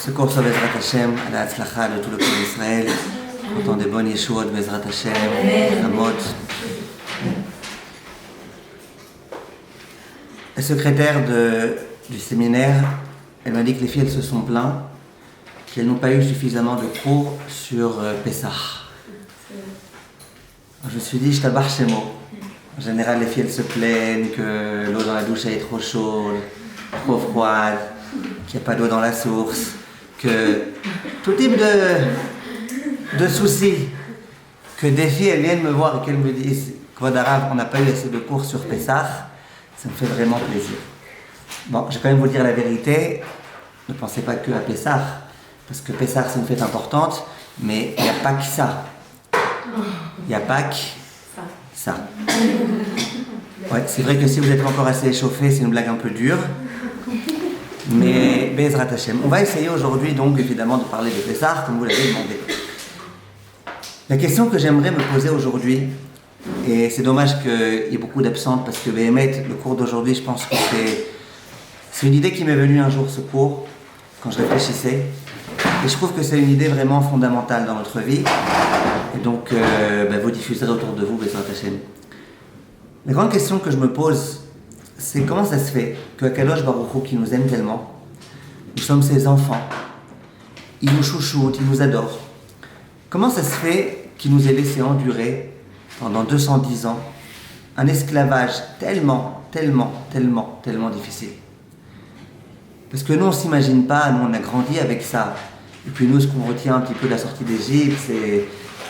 Ce cours sur Bezrat Hashem, à la Hatzlacha de tout le peuple d'Israël, autant des bonnes Yeshuot, Bezrat Hashem, Ramot. La secrétaire du séminaire, elle m'a dit que les filles elles se sont plaintes qu'elles n'ont pas eu suffisamment de cours sur Pessah. Je me suis dit, je t'abarre chez moi. En général, les filles elles se plaignent que l'eau dans la douche elle est trop chaude, trop froide, qu'il n'y a pas d'eau dans la source, que tout type de soucis. Que des filles elles viennent me voir et qu'elles me disent, Kvod Harav, on n'a pas eu assez de cours sur Pessah, ça me fait vraiment plaisir. Bon, je vais quand même vous dire la vérité, ne pensez pas que à Pessah, parce que Pessah c'est une fête importante, mais il n'y a pas que ça. Il n'y a pas que ça. Ouais, c'est vrai que si vous êtes encore assez échauffé, c'est une blague un peu dure. Mais Bezrat Hashem. On va essayer aujourd'hui donc évidemment de parler de Pessah, comme vous l'avez demandé. La question que j'aimerais me poser aujourd'hui, et c'est dommage qu'il y ait beaucoup d'absentes parce que Béhémet, le cours d'aujourd'hui, je pense que c'est une idée qui m'est venue un jour, ce cours, quand je réfléchissais. Et je trouve que c'est une idée vraiment fondamentale dans notre vie. Et donc, vous diffuserez autour de vous, Bezrat Hashem. La grande question que je me pose, c'est comment ça se fait que Akadosh Baruch Hu, qui nous aime tellement, nous sommes ses enfants, il nous chouchoute, il nous adore. Comment ça se fait qu'il nous ait laissé endurer pendant 210 ans un esclavage tellement difficile? Parce que nous, on ne s'imagine pas, nous on a grandi avec ça. Et puis nous, ce qu'on retient un petit peu de la sortie d'Égypte, c'est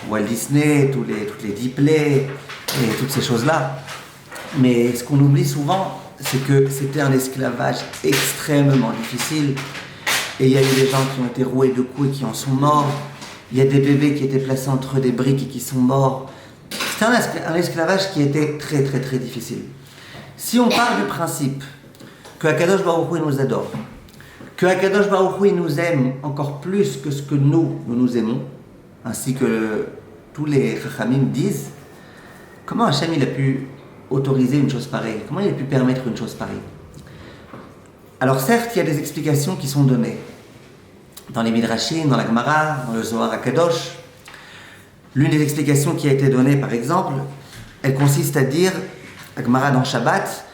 Walt Disney, toutes les Display et toutes ces choses-là. Mais ce qu'on oublie souvent, c'est que c'était un esclavage extrêmement difficile. Et il y a eu des gens qui ont été roués de coups et qui en sont morts. Il y a des bébés qui étaient placés entre des briques et qui sont morts. C'était un esclavage qui était très difficile. Si on part du principe que Akadosh Baruch Hu nous adore, que Akadosh Baruch Hu nous aime encore plus que ce que nous nous aimons, ainsi que tous les Chachamim disent, comment Hachem il a pu autoriser une chose pareille? Comment il a pu permettre une chose pareille? Alors certes, il y a des explications qui sont données dans les Midrashim, dans la Gemara, dans le Zohar HaKadosh. L'une des explications qui a été donnée, par exemple, elle consiste à dire, la Gemara dans Shabbat,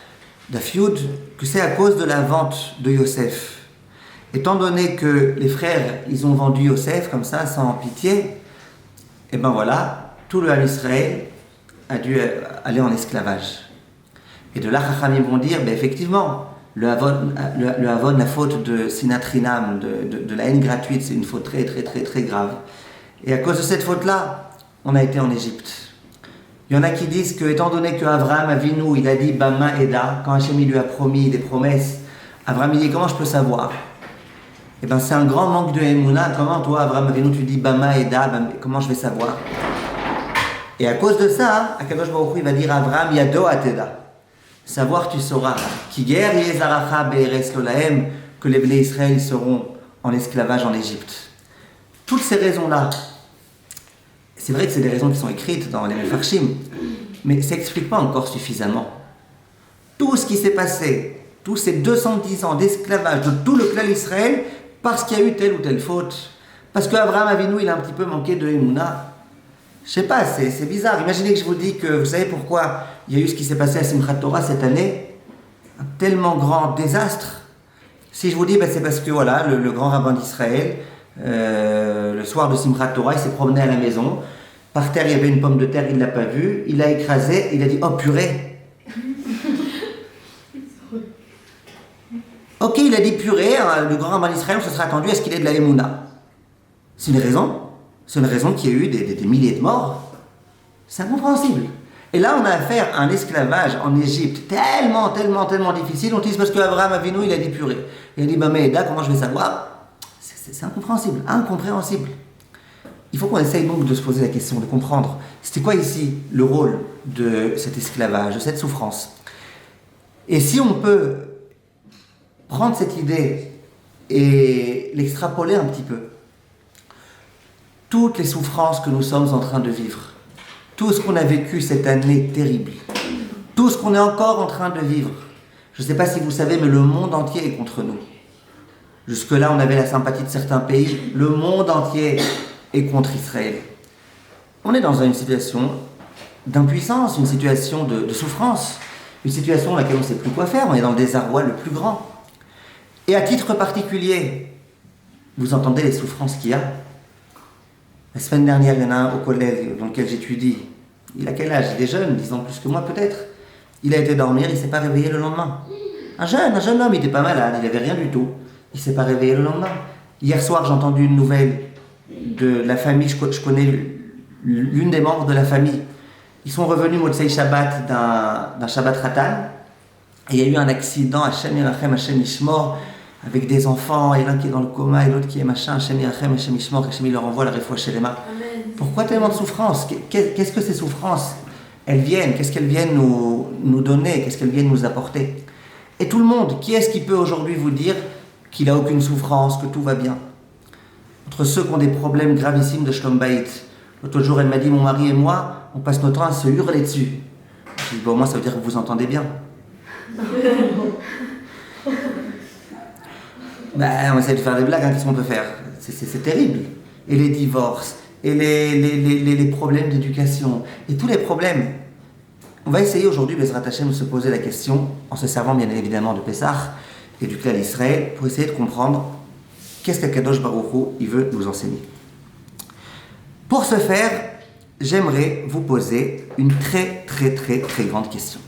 Daf Yud, que c'est à cause de la vente de Yosef. Étant donné que les frères, ils ont vendu Yosef comme ça, sans pitié, et ben voilà, tout le Ham Israël a dû aller en esclavage. Et de là, Chachamim vont dire, effectivement, le Havon, la faute de Sinatrinam, de la haine gratuite, c'est une faute très grave. Et à cause de cette faute-là, on a été en Égypte. Il y en a qui disent que, étant donné que Avraham Avinu, il a dit Bama Eda, quand Hachem lui a promis des promesses, Avraham il dit comment je peux savoir? Eh bien c'est un grand manque de Emouna. Comment toi, Avraham Avinu, tu dis Bama Eda, comment je vais savoir? Et à cause de ça, Akadosh Baruch Hu il va dire à Avraham Yado Ateda. Savoir tu sauras. Ki ger yezaracha be'eretz lo lahem, que les Bnei Israël seront en esclavage en Égypte. Toutes ces raisons-là, c'est vrai que c'est des raisons qui sont écrites dans les Mefarshim, mais ça n'explique pas encore suffisamment. Tout ce qui s'est passé, tous ces 210 ans d'esclavage de tout le clan d'Israël, parce qu'il y a eu telle ou telle faute, parce qu'Abraham Avinu, il a un petit peu manqué de Emouna. Je sais pas, c'est bizarre. Imaginez que je vous dis que, vous savez pourquoi il y a eu ce qui s'est passé à Simchat Torah cette année? Un tellement grand désastre. Si je vous dis, c'est parce que voilà, le grand rabbin d'Israël, le soir de Simchat Torah, il s'est promené à la maison. Par terre, il y avait une pomme de terre, il ne l'a pas vue. Il l'a écrasée, il a dit, oh purée. Ok, il a dit purée, le grand rabbin d'Israël, on se serait attendu à ce qu'il ait de la Emouna. C'est une raison. C'est une raison qu'il y a eu des milliers de morts. C'est incompréhensible. Et là, on a affaire à un esclavage en Égypte tellement difficile. On dit parce qu'Abraham Avinu, il a dit purée. Il a dit, mais comment je vais savoir? C'est incompréhensible. Il faut qu'on essaye donc de se poser la question, de comprendre. C'était quoi ici le rôle de cet esclavage, de cette souffrance? Et si on peut prendre cette idée et l'extrapoler un petit peu, toutes les souffrances que nous sommes en train de vivre, tout ce qu'on a vécu cette année terrible, tout ce qu'on est encore en train de vivre, je ne sais pas si vous savez, mais le monde entier est contre nous. Jusque-là, on avait la sympathie de certains pays. Le monde entier est contre Israël. On est dans une situation d'impuissance, une situation de souffrance, une situation dans laquelle on ne sait plus quoi faire. On est dans le désarroi le plus grand. Et à titre particulier, vous entendez les souffrances qu'il y a. La semaine dernière, il y en a un au collège dans lequel j'étudie. Il a quel âge? Il est jeune, 10 ans plus que moi peut-être. Il a été dormir, il ne s'est pas réveillé le lendemain. Un jeune homme, il n'était pas malade, il n'avait rien du tout. Il ne s'est pas réveillé le lendemain. Hier soir, j'ai entendu une nouvelle de la famille, je connais l'une des membres de la famille. Ils sont revenus Motsei Shabbat d'un Shabbat Ratan. Et il y a eu un accident, Hashem Yirachem, Hashem Yishmor, avec des enfants, et l'un qui est dans le coma, et l'autre qui est machin, Hashem Yirachem, Hashem Yishmor, Hashem il leur envoie la réfoua chez les mains. Pourquoi tellement de souffrance? Qu'est-ce que ces souffrances, elles viennent? Qu'est-ce qu'elles viennent nous donner? Qu'est-ce qu'elles viennent nous apporter? Et tout le monde, qui est-ce qui peut aujourd'hui vous dire qu'il n'a aucune souffrance, que tout va bien? Entre ceux qui ont des problèmes gravissimes de Shlom Bayit. L'autre jour, elle m'a dit, mon mari et moi, on passe notre temps à se hurler dessus. Je dis, bon, moi, ça veut dire que vous entendez bien. On essaie de faire des blagues, hein, qu'est-ce qu'on peut faire? C'est terrible. Et les divorces, et les problèmes d'éducation, et tous les problèmes. On va essayer aujourd'hui, Bezrat Hashem, de se poser la question, en se servant bien évidemment de Pessah et du Klal Israël, pour essayer de comprendre qu'est-ce qu'Akadosh Baruch Hu, il veut nous enseigner. Pour ce faire, j'aimerais vous poser une très grande question.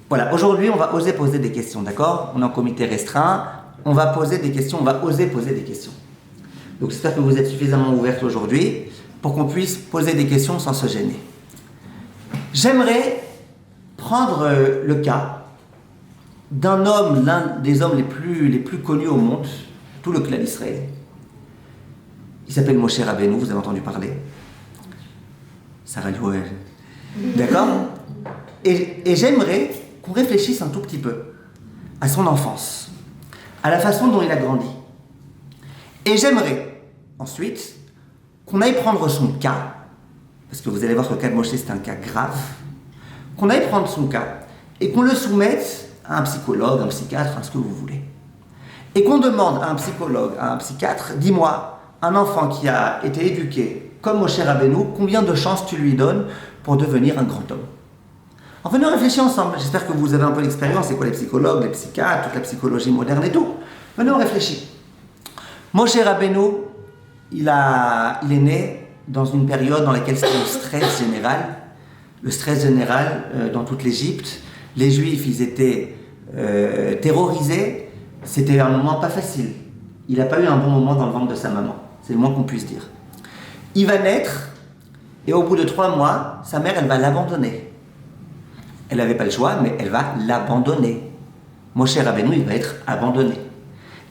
Voilà, aujourd'hui on va oser poser des questions, d'accord? On est en comité restreint, on va poser des questions, on va oser poser des questions. Donc j'espère que vous êtes suffisamment ouverts aujourd'hui pour qu'on puisse poser des questions sans se gêner. J'aimerais prendre le cas d'un homme, l'un des hommes les plus connus au monde, tout le clan d'Israël. Il s'appelle Moshe Rabbeinu, vous avez entendu parler. Sarah Joël. D'accord? Et j'aimerais qu'on réfléchisse un tout petit peu à son enfance, à la façon dont il a grandi. Et j'aimerais ensuite qu'on aille prendre son cas, parce que vous allez voir que le cas de Moshe c'est un cas grave, qu'on aille prendre son cas et qu'on le soumette à un psychologue, un psychiatre, à ce que vous voulez. Et qu'on demande à un psychologue, à un psychiatre, dis-moi, un enfant qui a été éduqué comme Moshe Rabbeinu, combien de chances tu lui donnes pour devenir un grand homme? En venez, on réfléchit ensemble. J'espère que vous avez un peu d'expérience. C'est quoi les psychologues, les psychiatres, toute la psychologie moderne et tout. Venez, on réfléchit. Moshe Rabbeinu, il est né dans une période dans laquelle c'était le stress général. Le stress général dans toute l'Égypte. Les Juifs, ils étaient terrorisés. C'était un moment pas facile. Il n'a pas eu un bon moment dans le ventre de sa maman. C'est le moins qu'on puisse dire. Il va naître, et au bout de 3 mois, sa mère, elle va l'abandonner. Elle n'avait pas le choix, mais elle va l'abandonner. Moshe Rabbeinu, il va être abandonné.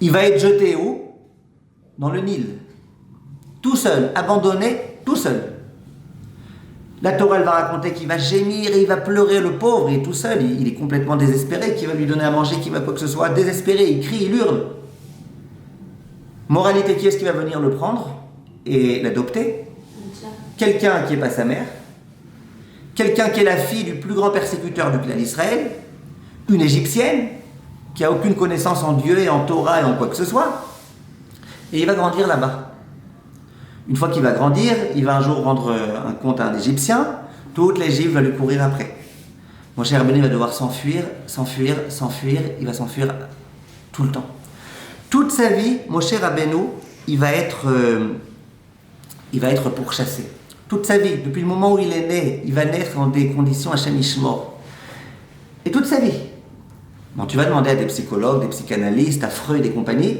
Il va être jeté où? Dans le Nil. Tout seul, abandonné, tout seul. La Torah, elle va raconter qu'il va gémir et il va pleurer, le pauvre, il est tout seul, il est complètement désespéré, qui va lui donner à manger, qui va quoi que ce soit, désespéré, il crie, il hurle. Moralité, qui est-ce qui va venir le prendre et l'adopter? Quelqu'un qui n'est pas sa mère, quelqu'un qui est la fille du plus grand persécuteur du clan d'Israël, une Égyptienne qui n'a aucune connaissance en Dieu et en Torah et en quoi que ce soit, et il va grandir là-bas. Une fois qu'il va grandir, il va un jour rendre un compte à un Égyptien, toute l'Égypte va lui courir après. Mon cher Rabbeinu va devoir s'enfuir, il va s'enfuir tout le temps. Toute sa vie, Moshe Rabbeinu, il va être pourchassé. Toute sa vie, depuis le moment où il est né, il va naître dans des conditions Hashem Yishmor. Et toute sa vie. Bon, tu vas demander à des psychologues, des psychanalystes, à Freud et compagnie,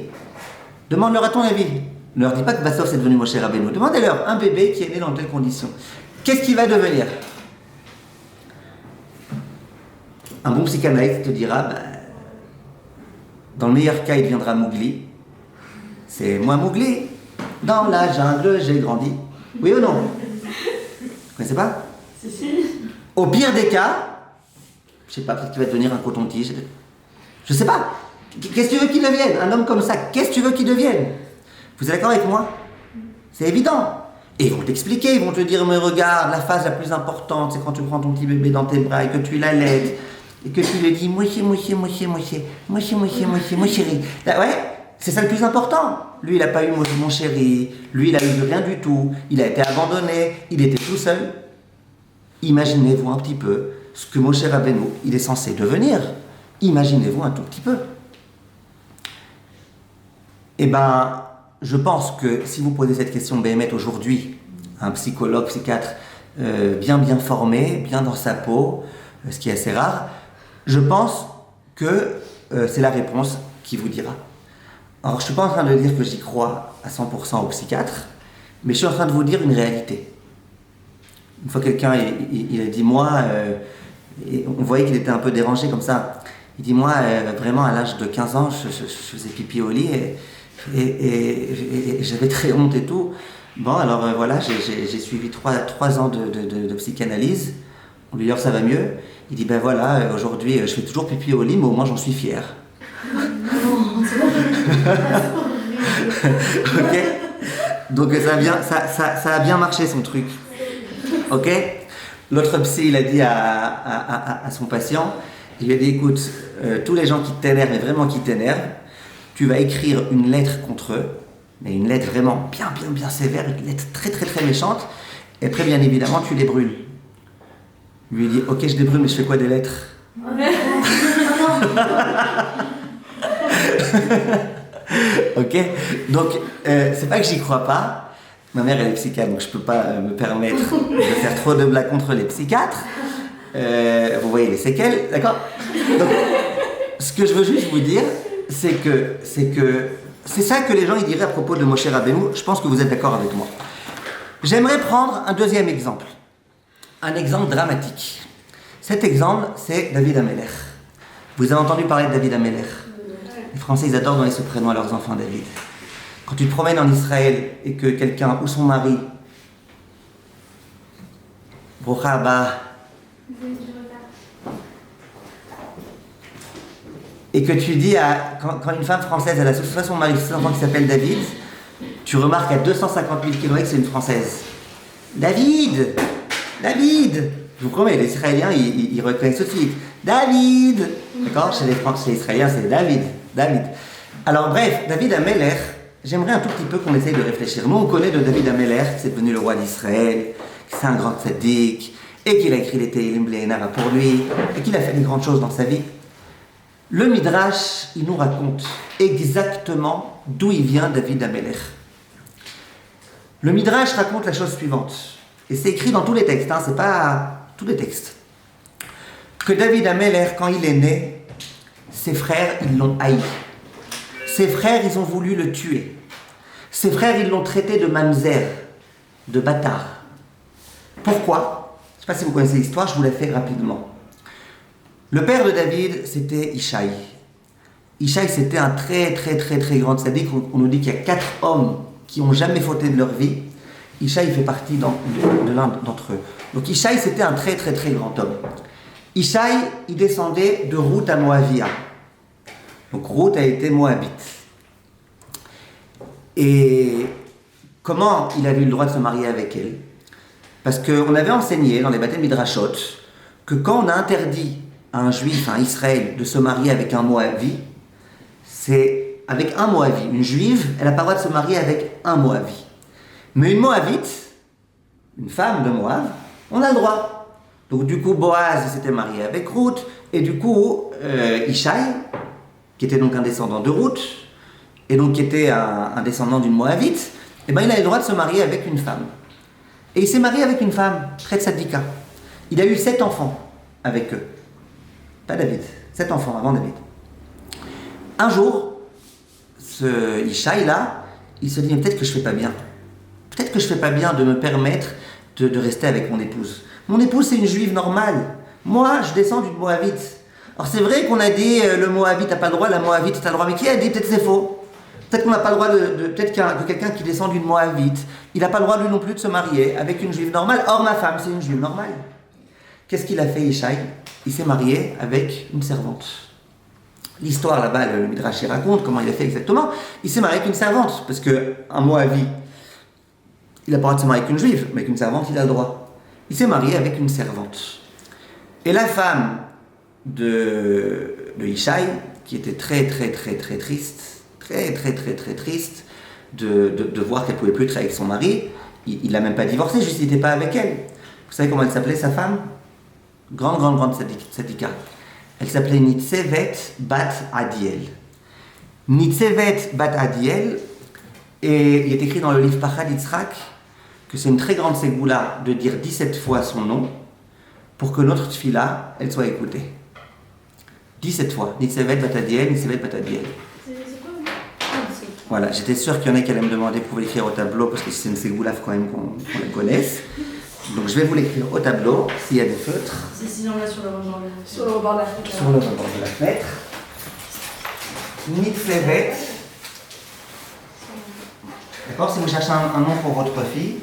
demande-leur à ton avis. Ne leur dis pas que Bassov c'est devenu Moshe Rabbeinu. Demandez-leur, un bébé qui est né dans telle condition, qu'est-ce qu'il va devenir? Un bon psychanalyste te dira, dans le meilleur cas, il deviendra Mowgli. C'est moi Mowgli. Dans la jungle, j'ai grandi. Oui ou non? Vous connaissez pas? Si. Au pire des cas, je sais pas, peut-être qu'il va devenir un coton-tige. Je sais pas. Qu'est-ce que tu veux qu'il devienne? Un homme comme ça, qu'est-ce que tu veux qu'il devienne? Vous êtes d'accord avec moi? C'est évident. Et ils vont t'expliquer, ils vont te dire, mais regarde, la phase la plus importante, c'est quand tu prends ton petit bébé dans tes bras et que tu l'allaites, et que tu lui dis, moi chéri. Ouais, C'est ça le plus important. Lui, il n'a pas eu mon chéri, lui, il a eu rien du tout, il a été abandonné, il était tout seul. Imaginez-vous un petit peu ce que Moshe Rabbeinu, il est censé devenir. Imaginez-vous un tout petit peu. Eh bien, je pense que si vous posez cette question Béhémet aujourd'hui, un psychologue, psychiatre bien formé, bien dans sa peau, ce qui est assez rare, je pense que c'est la réponse qui vous dira. Alors, je ne suis pas en train de dire que j'y crois à 100% au psychiatre, mais je suis en train de vous dire une réalité. Une fois, quelqu'un, il a dit, moi, on voyait qu'il était un peu dérangé comme ça. Il dit, moi, vraiment, à l'âge de 15 ans, je faisais pipi au lit et j'avais très honte et tout. Bon, alors voilà, j'ai suivi 3 ans de psychanalyse. On lui dit, alors ça va mieux. Il dit, ben voilà, aujourd'hui, je fais toujours pipi au lit, mais au moins j'en suis fier. Ok. Donc ça a bien marché son truc. Ok. L'autre psy, il a dit à son patient, il lui a dit, écoute, tous les gens qui t'énervent, et vraiment qui t'énervent, tu vas écrire une lettre contre eux, mais une lettre vraiment bien sévère, une lettre très méchante, et après, bien évidemment, tu les brûles. Il lui a dit, ok, je les brûle, mais je fais quoi des lettres? Ok. Donc, c'est pas que j'y crois pas. Ma mère, elle est psychiatre, donc je peux pas me permettre de faire trop de blagues contre les psychiatres. Vous voyez les séquelles, d'accord? Donc, ce que je veux juste vous dire, c'est que c'est ça que les gens ils diraient à propos de Moshe Rabbeinu. Je pense que vous êtes d'accord avec moi. J'aimerais prendre un deuxième exemple. Un exemple dramatique. Cet exemple, c'est David Amelech. Vous avez entendu parler de David Amelech? Les Français, ils adorent donner ce prénom à leurs enfants, David. Quand tu te promènes en Israël et que quelqu'un, ou son mari, Brocha Abba, et que tu dis quand une femme française, elle a soit son mari, soit son enfant qui s'appelle David, tu remarques à 250 000 km que c'est une Française. David! Je vous promets, les Israéliens, ils reconnaissent tout de suite. David! D'accord? Chez les Israéliens, c'est David. Alors bref, David Amelech, j'aimerais un tout petit peu qu'on essaye de réfléchir. Nous, on connaît de David Amelech, c'est devenu le roi d'Israël, que c'est un grand tzaddik, et qu'il a écrit les Tehillim Blénara pour lui, et qu'il a fait des grandes choses dans sa vie. Le Midrash, il nous raconte exactement d'où il vient David Amelech. Le Midrash raconte la chose suivante, et c'est écrit dans tous les textes, c'est pas tous les textes, que David Amelech, quand il est né, ses frères, ils l'ont haï. Ses frères, ils ont voulu le tuer. Ses frères, ils l'ont traité de mamzer, de bâtard. Pourquoi? Je ne sais pas si vous connaissez l'histoire, je vous la fais rapidement. Le père de David, c'était Ishaï. Ishaï, c'était un très grand tzaddik. On nous dit qu'il y a 4 hommes qui n'ont jamais fauté de leur vie. Ishaï fait partie de l'un d'entre eux. Donc Ishaï, c'était un très grand homme. Ishaï, il descendait de Ruth à Moavia. Donc Ruth a été moabite. Et comment il avait eu le droit de se marier avec elle? Parce qu'on avait enseigné dans les baptêmes Midrashot que quand on a interdit à un juif, à un Israël, de se marier avec un Moavi, c'est avec un Moavi. Une juive, elle n'a pas le droit de se marier avec un Moavi. Mais une Moabite, une femme de Moab, on a le droit. Donc du coup, Boaz s'était marié avec Ruth, et du coup, Ishaï, qui était donc un descendant de Ruth, et donc qui était un descendant d'une Moabite, eh ben, il a le droit de se marier avec une femme. Et il s'est marié avec une femme, très tzadika. Il a eu 7 enfants avec eux. Pas David, 7 enfants avant David. Un jour, ce Ishaï-là, il se dit, mais peut-être que je fais pas bien. Peut-être que je fais pas bien de me permettre de rester avec mon épouse. Mon épouse, c'est une juive normale. Moi, je descends d'une Moabite. Alors c'est vrai qu'on a dit le Moabite n'a pas le droit, la Moabite a le droit, mais qui a dit? Peut-être c'est faux. Peut-être qu'on n'a pas le droit peut-être que quelqu'un qui descend d'une Moabite, il n'a pas le droit lui non plus de se marier avec une juive normale. Or ma femme, c'est une juive normale. Qu'est-ce qu'il a fait, Ishaï? Il s'est marié avec une servante. L'histoire là-bas, le Midrash raconte comment il a fait exactement. Il s'est marié avec une servante, parce qu'un Moavi, il n'a pas le droit de se marier avec une juive, mais avec une servante, il a le droit. Il s'est marié avec une servante. Et la femme de Ishaï, qui était très triste, très très très très triste de voir qu'elle ne pouvait plus être avec son mari. Il l'a même pas divorcée, juste il n'était pas avec elle. Vous savez comment elle s'appelait, sa femme? Grande tzadika. Elle s'appelait Nitzevet Bat Adiel. Nitzevet Bat Adiel, et il est écrit dans le livre Pachad Yitzhak que c'est une très grande ségoula de dire 17 fois son nom pour que notre tfila, elle soit écoutée. 17 fois. Nitzevet Bat Adiel, Nitzevet Bat Adiel. C'est quoi le nom? Voilà, j'étais sûr qu'il y en a qui allaient me demander pour l'écrire au tableau parce que c'est une ségoula, il faut quand même qu'on la connaisse. Donc je vais vous l'écrire au tableau, s'il y a des feutres. Sinon là sur le rebord de la fenêtre. Sur le rebord de la fenêtre. Sur le rebord de la fenêtre. Nitzevet. D'accord, si vous cherchez un nom pour votre fille.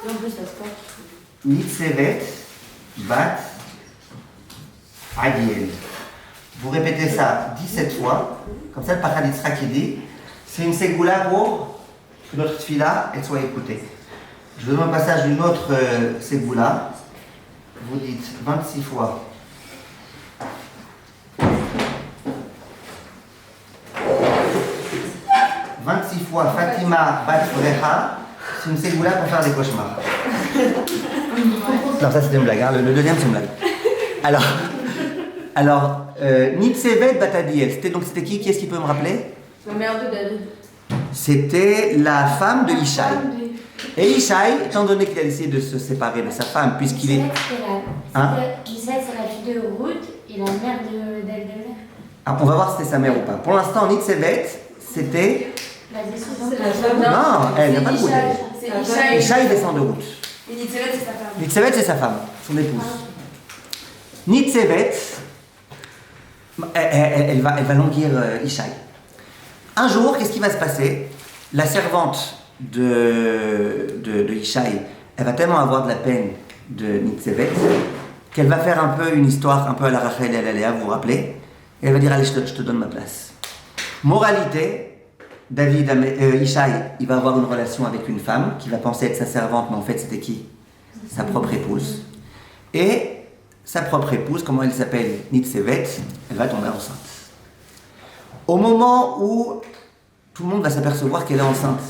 Et en plus ça se porte. Nitzevet Bat Adiel. Vous répétez ça 17 fois. Comme ça, le Pachad Yitzhak qui dit, c'est une ségoula pour que notre tfila, elle soit écoutée. Je vous donne un passage d'une autre ségoula. Vous dites 26 fois. Fatima Bat Frecha, c'est une ségoula pour faire des cauchemars. Non, ça c'était une blague, hein. Le deuxième c'est une blague. Alors, Nitzevet Bat Adiel, c'était qui? Qui est-ce qui peut me rappeler? La mère de David. C'était la femme de Ishaï. Et Ishaï, étant donné qu'il a décidé de se séparer de sa femme, puisqu'il est. Hein? Gisèle, c'est la fille de Ruth et la mère d'Eldemer. Ah, on va voir si c'était sa mère ou pas. Pour l'instant, Nitzevet, c'était. La descendante. C'est la femme. Non, elle n'a pas de Ruth. C'est Ishaï. Ishaï descend de Ruth. Et Nitzevet, c'est sa femme. Nitzevet, c'est sa femme, son épouse. Nitzevet, elle va languir Ishaï. Un jour, qu'est-ce qui va se passer? La servante de Ishaï, elle va tellement avoir de la peine de Nitzevet qu'elle va faire un peu une histoire un peu à la Rachel et à la Léa, vous vous rappelez? Et elle va dire, allez, je te donne ma place. Moralité, Ishaï, il va avoir une relation avec une femme qui va penser être sa servante, mais en fait c'était qui? Sa propre épouse. Et sa propre épouse, comment elle s'appelle? Nitzevet, elle va tomber enceinte. Au moment où tout le monde va s'apercevoir qu'elle est enceinte,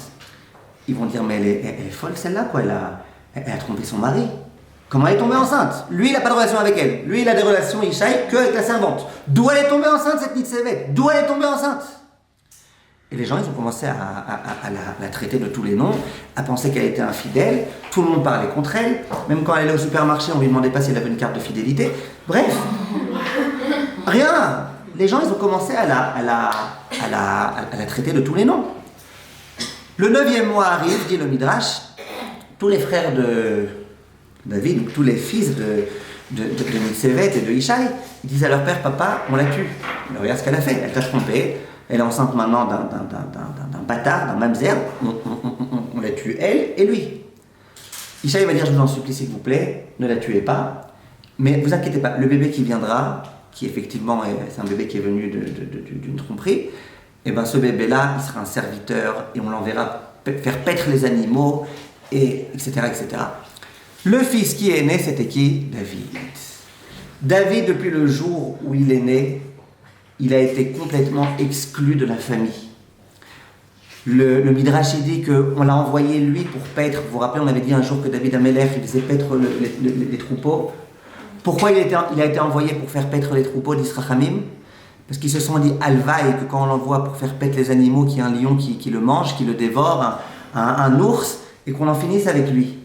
ils vont dire, mais elle est folle celle-là, quoi. Elle a trompé son mari. Comment elle est tombée enceinte? Lui, il n'a pas de relation avec elle. Lui, il a des relations, Ishaï, qu'avec la servante. D'où elle est tombée enceinte, cette Nitzevet? D'où elle est tombée enceinte? Et les gens, ils ont commencé à la traiter de tous les noms, à penser qu'elle était infidèle. Tout le monde parlait contre elle. Même quand elle allait au supermarché, on lui demandait pas si elle avait une carte de fidélité. Bref, rien. Les gens, ils ont commencé à la traiter de tous les noms. Le 9e mois arrive, dit le Midrash, tous les frères de David, tous les fils de Nitzevet et de Ishaï, ils disent à leur père, papa, on la tue. Alors, regarde ce qu'elle a fait, elle t'a trompé, elle est enceinte maintenant d'un bâtard, d'un mamzer, on la tue elle et lui. Ishaï va dire, je vous en supplie s'il vous plaît, ne la tuez pas, mais vous inquiétez pas, le bébé qui viendra, qui effectivement c'est un bébé qui est venu d'une tromperie, et bien ce bébé-là, il sera un serviteur et on l'enverra faire paître les animaux, et etc., etc. Le fils qui est né, c'était qui? David. David, depuis le jour où il est né, il a été complètement exclu de la famille. Le Midrash dit qu'on l'a envoyé lui pour paître. Vous vous rappelez, on avait dit un jour que David Amelech, il faisait paître les troupeaux. Pourquoi il a été envoyé pour faire paître les troupeaux d'Israchamim? Parce qu'ils se sont dit Alva, et que quand on l'envoie pour faire paître les animaux, qu'il y a un lion qui le mange, qui le dévore, un ours, et qu'on en finisse avec lui.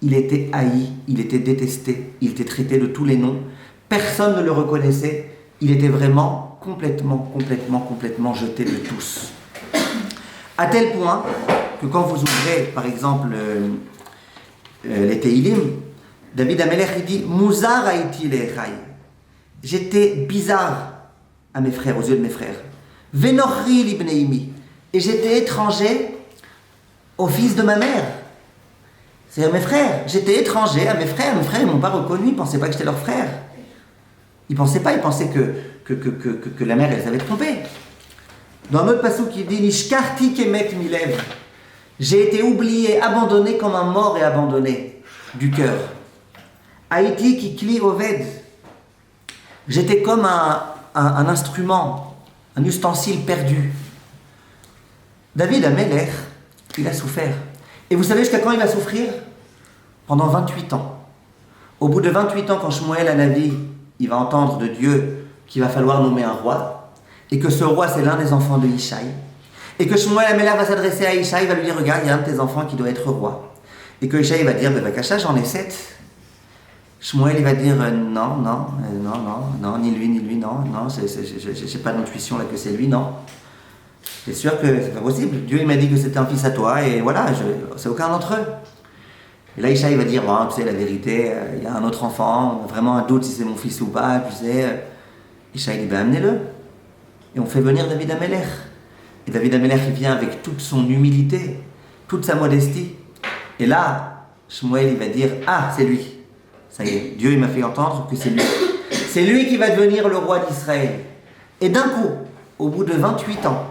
Il était haï, il était détesté, il était traité de tous les noms. Personne ne le reconnaissait. Il était vraiment complètement jeté de tous. À tel point que quand vous ouvrez, par exemple, les Teilim, David Amelech, il dit « Mouzar haïti le'echai » J'étais bizarre à mes frères, aux yeux de mes frères. « Venochri libneimi » Et j'étais étranger au fils de ma mère. C'est-à-dire mes frères. J'étais étranger à mes frères. Mes frères ne m'ont pas reconnu, ils ne pensaient pas que j'étais leur frère. Ils ne pensaient pas, ils pensaient que la mère, elle les avait trompés. Dans un autre passage qui dit « Nishkarti kemet milev » J'ai été oublié, abandonné comme un mort et abandonné du cœur. Haïti kikli oved. J'étais comme un instrument, un ustensile perdu. David Amelech, il a souffert. Et vous savez jusqu'à quand il va souffrir? Pendant 28 ans. Au bout de 28 ans, quand Shmuel Hanavi, il va entendre de Dieu qu'il va falloir nommer un roi, et que ce roi, c'est l'un des enfants de Ishaï, et que Shmuel Amelech va s'adresser à Ishaï, il va lui dire, regarde, il y a un de tes enfants qui doit être roi. Et que Ishaï va dire, Bakasha, j'en ai 7. Shmuel, il va dire, non, ni lui, non, j'ai pas d'intuition là que c'est lui, non. C'est sûr que c'est pas possible. Dieu, il m'a dit que c'était un fils à toi, et voilà, c'est aucun d'entre eux. Et là, Ishaï va dire, bon, tu sais, la vérité, il y a un autre enfant, vraiment un doute si c'est mon fils ou pas, tu sais. Ishaï dit, ben amenez-le. Et on fait venir David Amelech. Et David Amelech, il vient avec toute son humilité, toute sa modestie. Et là, Shmuel, il va dire, ah, c'est lui. Ça y est, Dieu, il m'a fait entendre que c'est lui. C'est lui qui va devenir le roi d'Israël. Et d'un coup, au bout de 28 ans,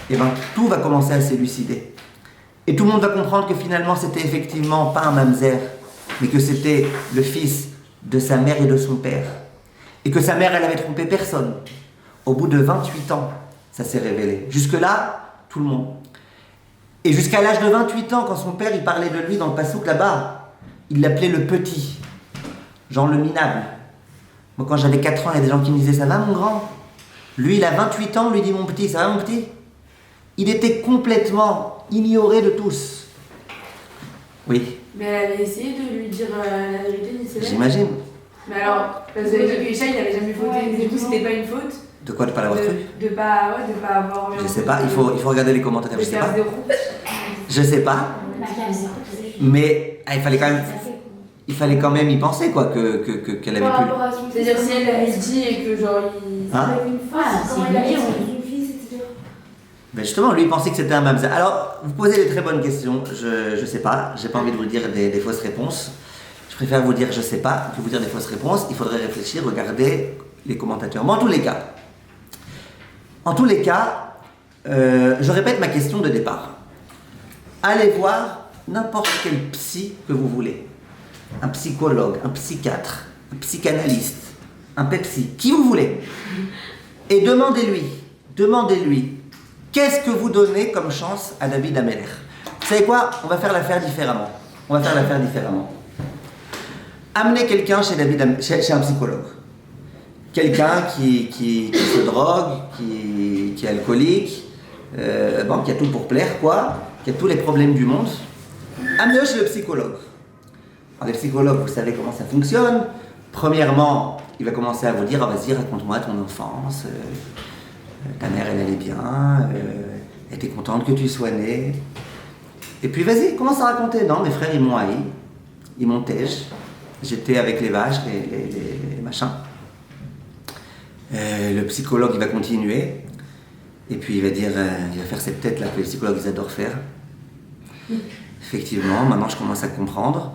eh ben, tout va commencer à s'élucider. Et tout le monde va comprendre que finalement, c'était effectivement pas un mamzer, mais que c'était le fils de sa mère et de son père. Et que sa mère, elle avait trompé personne. Au bout de 28 ans, ça s'est révélé. Jusque-là, tout le monde. Et jusqu'à l'âge de 28 ans, quand son père, il parlait de lui dans le passouk là-bas, il l'appelait le petit, genre le minable. Moi, quand j'avais 4 ans, il y a des gens qui me disaient, ça va mon grand? Lui, il a 28 ans, lui dit mon petit, ça va mon petit? Il était complètement ignoré de tous. Oui. Mais elle avait essayé de lui dire la vérité, Nisséla. J'imagine. Mais alors, parce que Ishaï, il n'avait jamais fauté. Du coup, c'était pas une faute. De quoi, de pas l'avoir cru? De pas avoir. Je sais pas, il faut regarder les commentaires, je sais pas. Je sais pas. Mais il fallait quand même y penser, quoi, qu'elle avait pu. C'est-à-dire, si elle avait dit et que genre. Hein? Comment il a dit, on une fille, etc. Ben justement, lui, il pensait que c'était un mamzer. Alors, vous posez des très bonnes questions. Je sais pas, j'ai pas envie de vous dire des fausses réponses. Je préfère vous dire je sais pas que vous dire des fausses réponses. Il faudrait réfléchir, regarder les commentateurs. Mais en tous les cas, je répète ma question de départ. Allez voir n'importe quel psy que vous voulez. Un psychologue, un psychiatre, un psychanalyste, un pepsi, qui vous voulez. Et demandez-lui, qu'est-ce que vous donnez comme chance à David Amelech? Vous savez quoi? On va faire l'affaire différemment. Amenez quelqu'un chez un psychologue. Quelqu'un qui se drogue, qui est alcoolique, qui a tout pour plaire, quoi, qui a tous les problèmes du monde. Amenez-le chez le psychologue. Alors, les psychologues, vous savez comment ça fonctionne. Premièrement, il va commencer à vous dire, vas-y, raconte-moi ton enfance. Ta mère, elle allait bien. Elle était contente que tu sois né. Et puis, vas-y, commence à raconter. Non, mes frères, ils m'ont haï. Ils m'ont têche. J'étais avec les vaches, les machins. Le psychologue, il va continuer. Et puis, il va faire cette tête-là que les psychologues, ils adorent faire. Effectivement, maintenant, je commence à comprendre.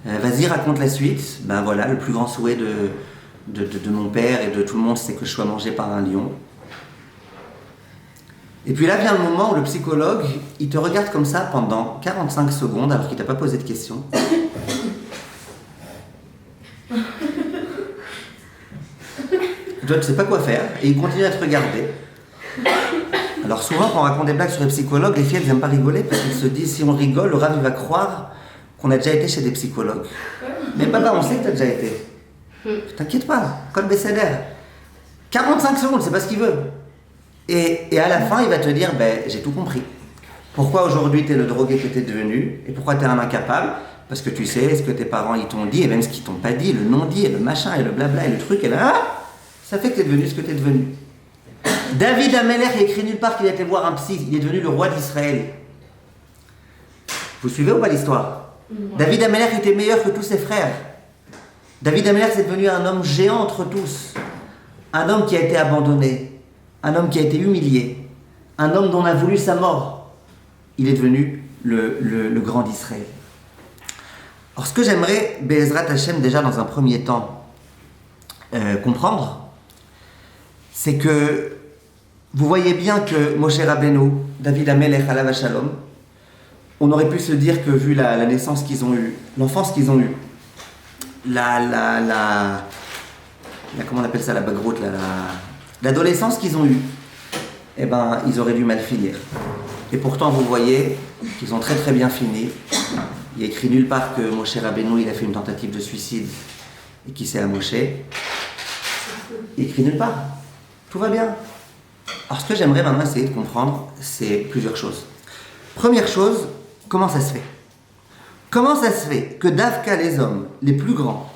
Vas-y, raconte la suite. Ben voilà, le plus grand souhait de mon père et de tout le monde, c'est que je sois mangé par un lion. Et puis là vient le moment où le psychologue, il te regarde comme ça pendant 45 secondes alors qu'il t'a pas posé de questions. Toi, tu sais pas quoi faire et il continue à te regarder. Alors souvent, quand on raconte des blagues sur les psychologues, les filles, elles n'aiment pas rigoler parce qu'elles se disent, si on rigole, le Rav, il va croire qu'on a déjà été chez des psychologues. Mais papa, on sait que tu as déjà été. T'inquiète pas, code Besséder. 45 secondes, c'est pas ce qu'il veut. Et à la fin, il va te dire, j'ai tout compris. Pourquoi aujourd'hui tu es le drogué que tu es devenu et pourquoi tu es un incapable? Parce que tu sais ce que tes parents ils t'ont dit et même ce qu'ils t'ont pas dit, le non-dit et le machin et le blabla et le truc et là, ça fait que tu es devenu ce que tu es devenu. David Amelech a écrit nulle part qu'il a été voir un psy, il est devenu le roi d'Israël. Vous suivez ou pas l'histoire? David Amelech était meilleur que tous ses frères. David Amelech c'est devenu un homme géant entre tous. Un homme qui a été abandonné. Un homme qui a été humilié. Un homme dont on a voulu sa mort. Il est devenu le grand d'Israël. Alors ce que j'aimerais, Be'ezrat Hashem, déjà dans un premier temps, comprendre, c'est que vous voyez bien que Moshe Rabbeinu, David Amelech, alav shalom, on aurait pu se dire que vu la naissance qu'ils ont eue, l'enfance qu'ils ont eue, comment on appelle ça, la bagroute, l'adolescence qu'ils ont eue, eh ben, ils auraient dû mal finir. Et pourtant, vous voyez qu'ils ont très très bien fini. Il est écrit nulle part que Moshe Rabbeinu, il a fait une tentative de suicide et qu'il s'est amoché. Il est écrit nulle part. Tout va bien. Alors, ce que j'aimerais maintenant essayer de comprendre, c'est plusieurs choses. Première chose, comment ça se fait? Comment ça se fait que d'Avka, les hommes les plus grands,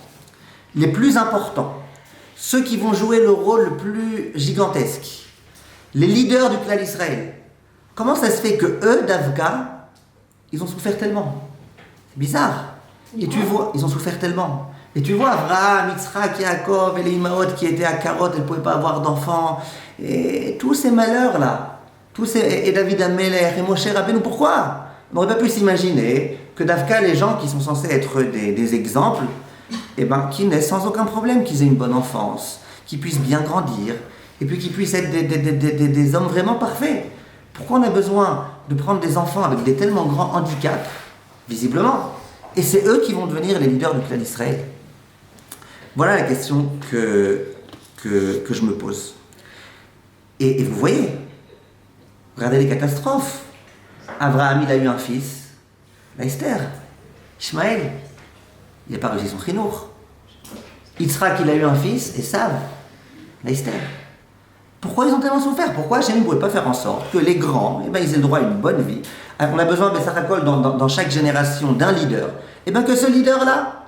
les plus importants, ceux qui vont jouer le rôle le plus gigantesque, les leaders du clan Israël, comment ça se fait que eux, d'Avka, ils ont souffert tellement? C'est bizarre. Et tu vois, ils ont souffert tellement. Et tu vois, Abraham, Yitzhak, Yaakov et les Imaot qui étaient à Karot, elles ne pouvaient pas avoir d'enfants. Et tous ces malheurs-là, et David Amelech et Moshe Rabbeinu, pourquoi? On n'aurait pas pu s'imaginer que d'Avka, les gens qui sont censés être des exemples, eh ben, qui naissent sans aucun problème, qu'ils aient une bonne enfance, qu'ils puissent bien grandir, et puis qu'ils puissent être des hommes vraiment parfaits. Pourquoi on a besoin de prendre des enfants avec des tellement grands handicaps, visiblement? Et c'est eux qui vont devenir les leaders du clan d'Israël. Voilà la question que je me pose. Et vous voyez, regardez les catastrophes. Abraham, il a eu un fils, Esther. Ishmaël, il n'a pas réussi son chinour. Yitzhak, il a eu un fils, Esav, Esther. Pourquoi ils ont tellement souffert? Pourquoi Hachem ne pouvait pas faire en sorte que les grands, eh ben, ils aient le droit à une bonne vie? On a besoin, dans chaque génération, d'un leader. Et bien que ce leader-là,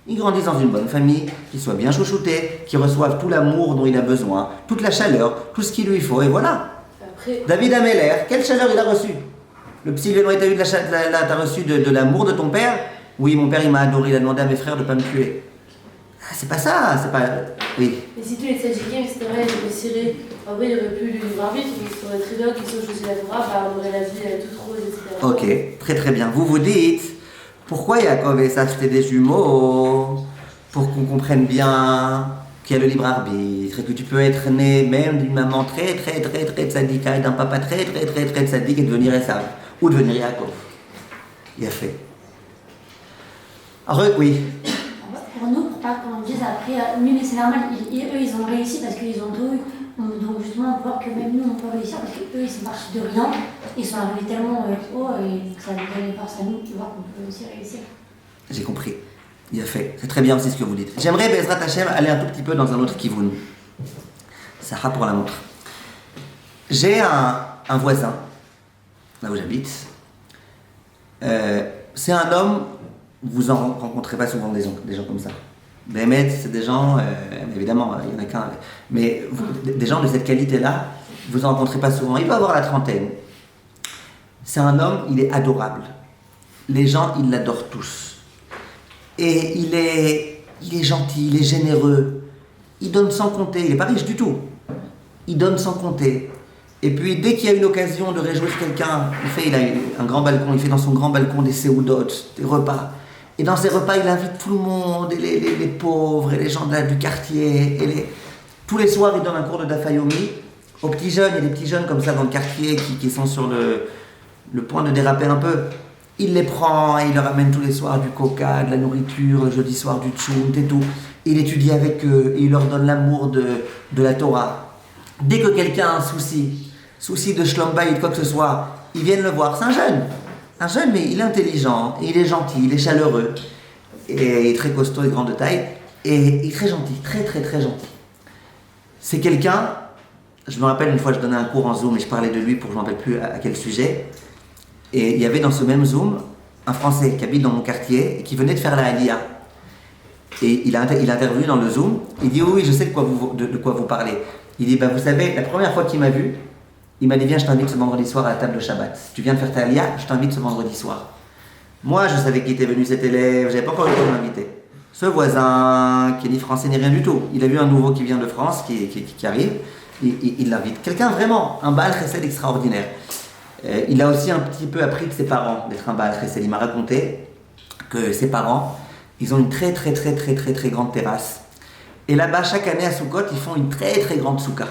il grandisse dans une bonne famille, qu'il soit bien chouchouté, qu'il reçoive tout l'amour dont il a besoin, toute la chaleur, tout ce qu'il lui faut, et voilà. Après... David Amelech, quelle chaleur il a reçu? Le petit Lénoï, t'as reçu de l'amour de ton père? Oui, mon père, il m'a adoré, il a demandé à mes frères de ne pas me tuer. Ah, c'est pas ça, c'est pas... Oui. Et si tous les tzadikim, etc., ils étaient cirés, en vrai, il aurait pu lui libre arbitre, il serait très bien qu'ils soient choisis la Torah, bah, on aurait la vie toute rose, etc. Ok, très très bien. Vous vous dites, pourquoi Yaakov et Esav c'était des jumeaux? Pour qu'on comprenne bien qu'il y a le libre arbitre et que tu peux être né même d'une maman très très très très tzadika et d'un papa très très très très tzadik et devenir Esav ou devenir Yaakov. Il a fait. Alors oui. Pour nous, pour pas qu'on dise après, oui mais c'est normal, eux ils ont réussi parce qu'ils ont tout eu. Donc justement, on peut voir que même nous on peut réussir parce qu'eux ils sont partis de rien, ils sont arrivés tellement haut et ça nous donne force à nous de voir qu'on peut aussi réussir. J'ai compris. Il a fait. C'est très bien aussi ce que vous dites. J'aimerais, Bezrat Hashem, aller un tout petit peu dans un autre kivoun. Sarah pour la montre. J'ai un voisin, là où j'habite. C'est un homme, vous en rencontrez pas souvent des gens comme ça. Béhémet, c'est des gens, évidemment, il y en a qu'un, mais des gens de cette qualité-là, vous en rencontrez pas souvent. Il peut avoir la trentaine. C'est un homme, il est adorable. Les gens, ils l'adorent tous. Et il est gentil, il est généreux. Il donne sans compter, il n'est pas riche du tout. Il donne sans compter. Et puis, dès qu'il y a une occasion de réjouir quelqu'un, il a un grand balcon, il fait dans son grand balcon des séoudotes, des repas. Et dans ces repas, il invite tout le monde, et les pauvres, et les gens du quartier. Tous les soirs, il donne un cours de Dafayomi aux petits jeunes. Il y a des petits jeunes comme ça dans le quartier qui sont sur le point de déraper un peu. Il les prend et il leur amène tous les soirs du coca, de la nourriture, le jeudi soir du tchout et tout. Il étudie avec eux et il leur donne l'amour de la Torah. Dès que quelqu'un a un souci de shlom bayit, quoi que ce soit, ils viennent le voir. C'est un jeune, mais il est intelligent, et il est gentil, il est chaleureux, et il est très costaud et grand de taille, et il est très gentil, très très très gentil. C'est quelqu'un, je me rappelle une fois, je donnais un cours en Zoom et je parlais de lui pour je ne me rappelle plus à quel sujet. Et il y avait dans ce même Zoom un Français qui habite dans mon quartier et qui venait de faire la Aliyah. Et il a intervenu dans le Zoom. Il dit oui, je sais de quoi vous parlez. Il dit vous savez, la première fois qu'il m'a vu, il m'a dit viens, je t'invite ce vendredi soir à la table de Shabbat. Si tu viens de faire ta Aliyah, je t'invite ce vendredi soir. Moi, je savais qui était venu cet élève, j'avais pas encore eu le temps de m'inviter. Ce voisin qui est ni français ni rien du tout, il a vu un nouveau qui vient de France, qui arrive, il l'invite. Quelqu'un vraiment, un Baal Chesed extraordinaire. Il a aussi un petit peu appris de ses parents d'être un Baal Chesed. Il m'a raconté que ses parents, ils ont une très très très très très très grande terrasse. Et là-bas, chaque année à Sukkot, ils font une très très grande soukha.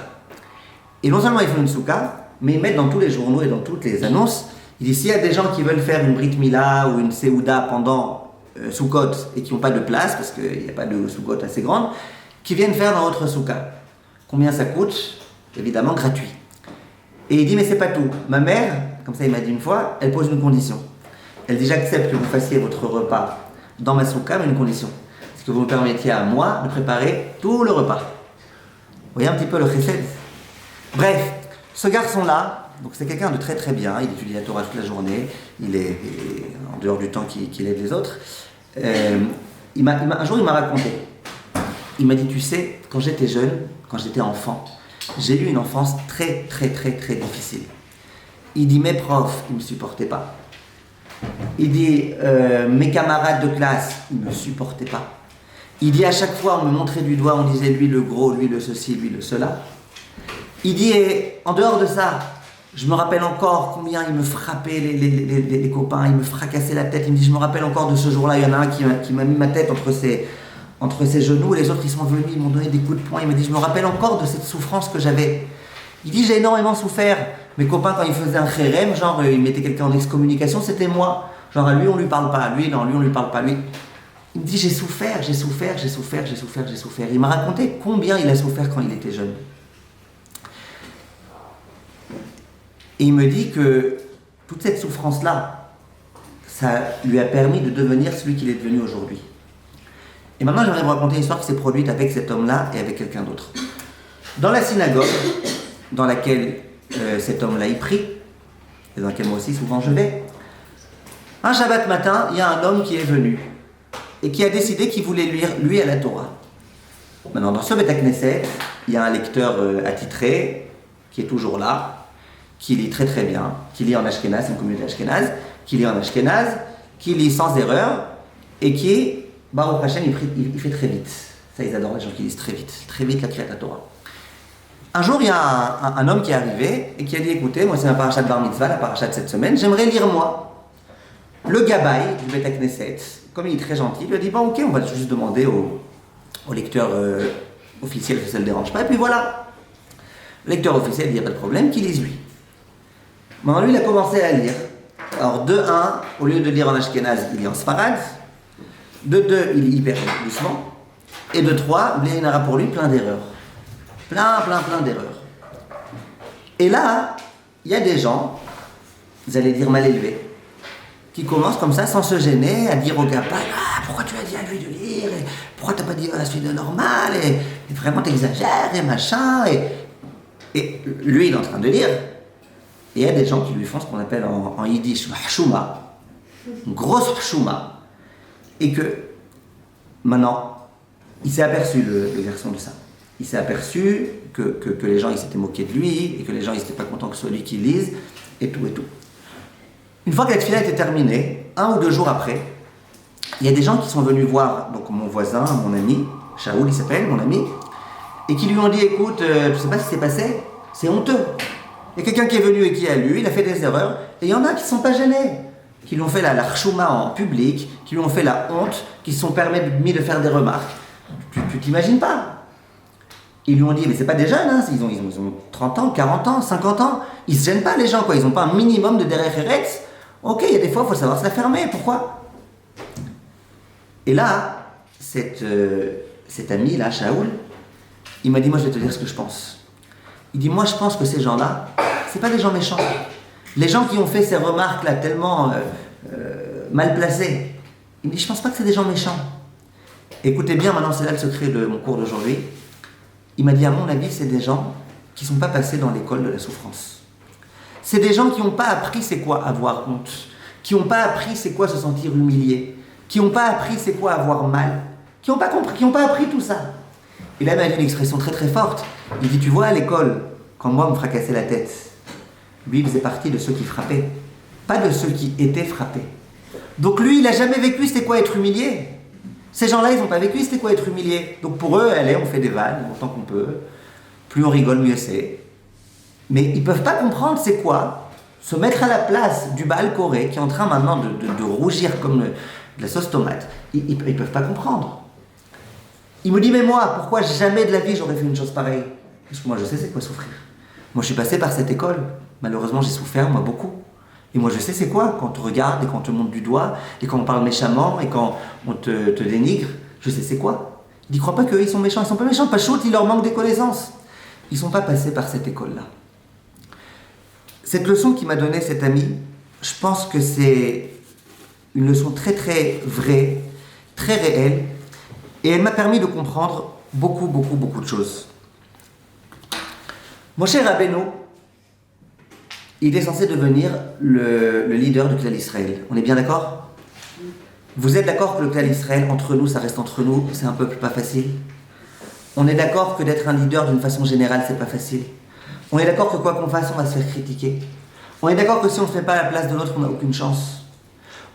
Et non seulement ils font une soukha, mais ils mettent dans tous les journaux et dans toutes les annonces, il dit s'il y a des gens qui veulent faire une Brit Mila ou une Seouda pendant Sukkot et qui n'ont pas de place, parce qu'il n'y a pas de Sukkot assez grande, qui viennent faire dans votre soukha. Combien ça coûte? Évidemment gratuit. Et il dit, mais c'est pas tout. Ma mère, comme ça il m'a dit une fois, elle pose une condition. Elle dit, j'accepte que vous fassiez votre repas dans ma souka, mais une condition. C'est que vous me permettiez à moi de préparer tout le repas. Vous voyez un petit peu le chesed. Bref, ce garçon-là, donc c'est quelqu'un de très très bien, il étudie la Torah toute la journée, il est en dehors du temps qu'il aide les autres. Un jour il m'a raconté, il m'a dit, tu sais, quand j'étais jeune, quand j'étais enfant, j'ai eu une enfance très très très très difficile. Il dit, mes profs, ils ne me supportaient pas. Il dit, mes camarades de classe, ils ne me supportaient pas. Il dit, à chaque fois, on me montrait du doigt, on disait, lui le gros, lui le ceci, lui le cela. Il dit, et en dehors de ça, je me rappelle encore combien ils me frappaient, les copains, ils me fracassaient la tête. Il me dit, je me rappelle encore de ce jour-là, il y en a un qui m'a mis ma tête entre ses genoux, et les autres, ils sont venus, ils m'ont donné des coups de poing. Il m'a dit, je me rappelle encore de cette souffrance que j'avais. Il dit, j'ai énormément souffert. Mes copains, quand ils faisaient un chérem, genre, ils mettaient quelqu'un en excommunication, c'était moi. Genre, à lui, on lui parle pas. À lui, non, lui, on lui parle pas. Lui, il me dit, j'ai souffert. Il m'a raconté combien il a souffert quand il était jeune. Et il me dit que toute cette souffrance-là, ça lui a permis de devenir celui qu'il est devenu aujourd'hui. Et maintenant, j'aimerais vous raconter une histoire qui s'est produite avec cet homme-là et avec quelqu'un d'autre. Dans la synagogue, dans laquelle cet homme-là y prie, et dans laquelle moi aussi souvent je vais, un Shabbat matin, il y a un homme qui est venu et qui a décidé qu'il voulait lire, lui, à la Torah. Maintenant, dans ce Beth Knesset, il y a un lecteur attitré qui est toujours là, qui lit très très bien, qui lit en ashkénaz, c'est une communauté ashkénaze, qui lit en ashkénaz, qui lit sans erreur, et qui, Baruch Hashem, il fait très vite. Ça, ils adorent les gens qui lisent très vite la Kriyat Torah. Un jour, il y a un homme qui est arrivé et qui a dit, écoutez, moi c'est ma paracha de Bar Mitzvah, la paracha de cette semaine, j'aimerais lire moi. Le Gabbai du Beth Knesset, comme il est très gentil, lui a dit, bon ok, on va juste demander au lecteur officiel si ça ne le dérange pas, et puis voilà. Le lecteur officiel, il n'y a pas de problème, qu'il lise lui. Maintenant, lui, il a commencé à lire. Alors, de 1, au lieu de lire en ashkénaz, il lit en sfarad. De 2, il lit hyper doucement. Et de 3, il y en aura pour lui plein d'erreurs. Plein d'erreurs. Et là, il y a des gens, vous allez dire mal élevés, qui commencent comme ça, sans se gêner, à dire au gars, pourquoi tu as dit à lui de lire, et pourquoi tu n'as pas dit à la suite de normal, et vraiment t'exagères, et machin, et lui, il est en train de lire. Et il y a des gens qui lui font ce qu'on appelle en yiddish hshuma, une grosse hshuma, et que maintenant, il s'est aperçu, le garçon, de ça. Il s'est aperçu que les gens ils s'étaient moqués de lui, et que les gens ils n'étaient pas contents que ce soit lui qui lise, et tout. Une fois que la tefila était terminée, 1 ou 2 jours après, il y a des gens qui sont venus voir donc mon voisin, mon ami, Shaoul il s'appelle, mon ami, et qui lui ont dit, écoute, je ne sais pas ce qui s'est passé, c'est honteux. Il y a quelqu'un qui est venu et qui a lu, il a fait des erreurs, et il y en a qui ne sont pas gênés, qui lui ont fait la chouma en public, qui lui ont fait la honte, qui se sont permis de faire des remarques. Tu t'imagines pas. Ils lui ont dit, mais c'est pas des jeunes, hein, ils ont 30 ans, 40 ans, 50 ans, ils se gênent pas les gens, quoi. Ils n'ont pas un minimum de derrière Eretz. Ok, il y a des fois, il faut savoir se la fermer, pourquoi? Et là, cet ami, là, Shaoul, il m'a dit, moi je vais te dire ce que je pense. Il dit, moi je pense que ces gens-là, c'est pas des gens méchants. Les gens qui ont fait ces remarques-là tellement mal placées, il me dit, je pense pas que c'est des gens méchants. Écoutez bien, maintenant c'est là le secret de mon cours d'aujourd'hui. Il m'a dit, à mon avis, c'est des gens qui ne sont pas passés dans l'école de la souffrance. C'est des gens qui n'ont pas appris c'est quoi avoir honte, qui n'ont pas appris c'est quoi se sentir humilié, qui n'ont pas appris c'est quoi avoir mal, qui n'ont pas compris, qui n'ont pas appris tout ça. Et là, il m'a dit une expression très très forte. Il dit, tu vois, à l'école, quand moi, on me fracassait la tête, lui, il faisait partie de ceux qui frappaient, pas de ceux qui étaient frappés. Donc lui, il n'a jamais vécu c'était quoi être humilié. Ces gens-là, ils n'ont pas vécu c'était quoi être humilié. Donc pour eux, allez, on fait des vannes autant qu'on peut. Plus on rigole, mieux c'est. Mais ils ne peuvent pas comprendre c'est quoi se mettre à la place du Baal Koré qui est en train maintenant de rougir comme de la sauce tomate. Ils ne peuvent pas comprendre. Il me dit, mais moi, pourquoi jamais de la vie j'aurais fait une chose pareille? Parce que moi, je sais c'est quoi souffrir. Moi, je suis passé par cette école. Malheureusement, j'ai souffert, moi, beaucoup. Et moi, je sais c'est quoi quand on te regarde et quand on te montre du doigt et quand on parle méchamment et quand on te dénigre. Je sais c'est quoi. Il dit, crois pas qu'eux, ils sont méchants. Ils sont pas méchants. Pas chaud, il leur manque des connaissances. Ils sont pas passés par cette école-là. Cette leçon qu'il m'a donnée cet ami, je pense que c'est une leçon très très vraie, très réelle, et elle m'a permis de comprendre beaucoup de choses. Moshe Rabbeinu, il est censé devenir le leader du clan d'Israël. On est bien d'accord? Vous êtes d'accord que le clan d'Israël, entre nous, ça reste entre nous, c'est un peuple pas facile? On est d'accord que d'être un leader d'une façon générale, c'est pas facile? On est d'accord que quoi qu'on fasse, on va se faire critiquer? On est d'accord que si on ne fait pas à la place de l'autre, on n'a aucune chance?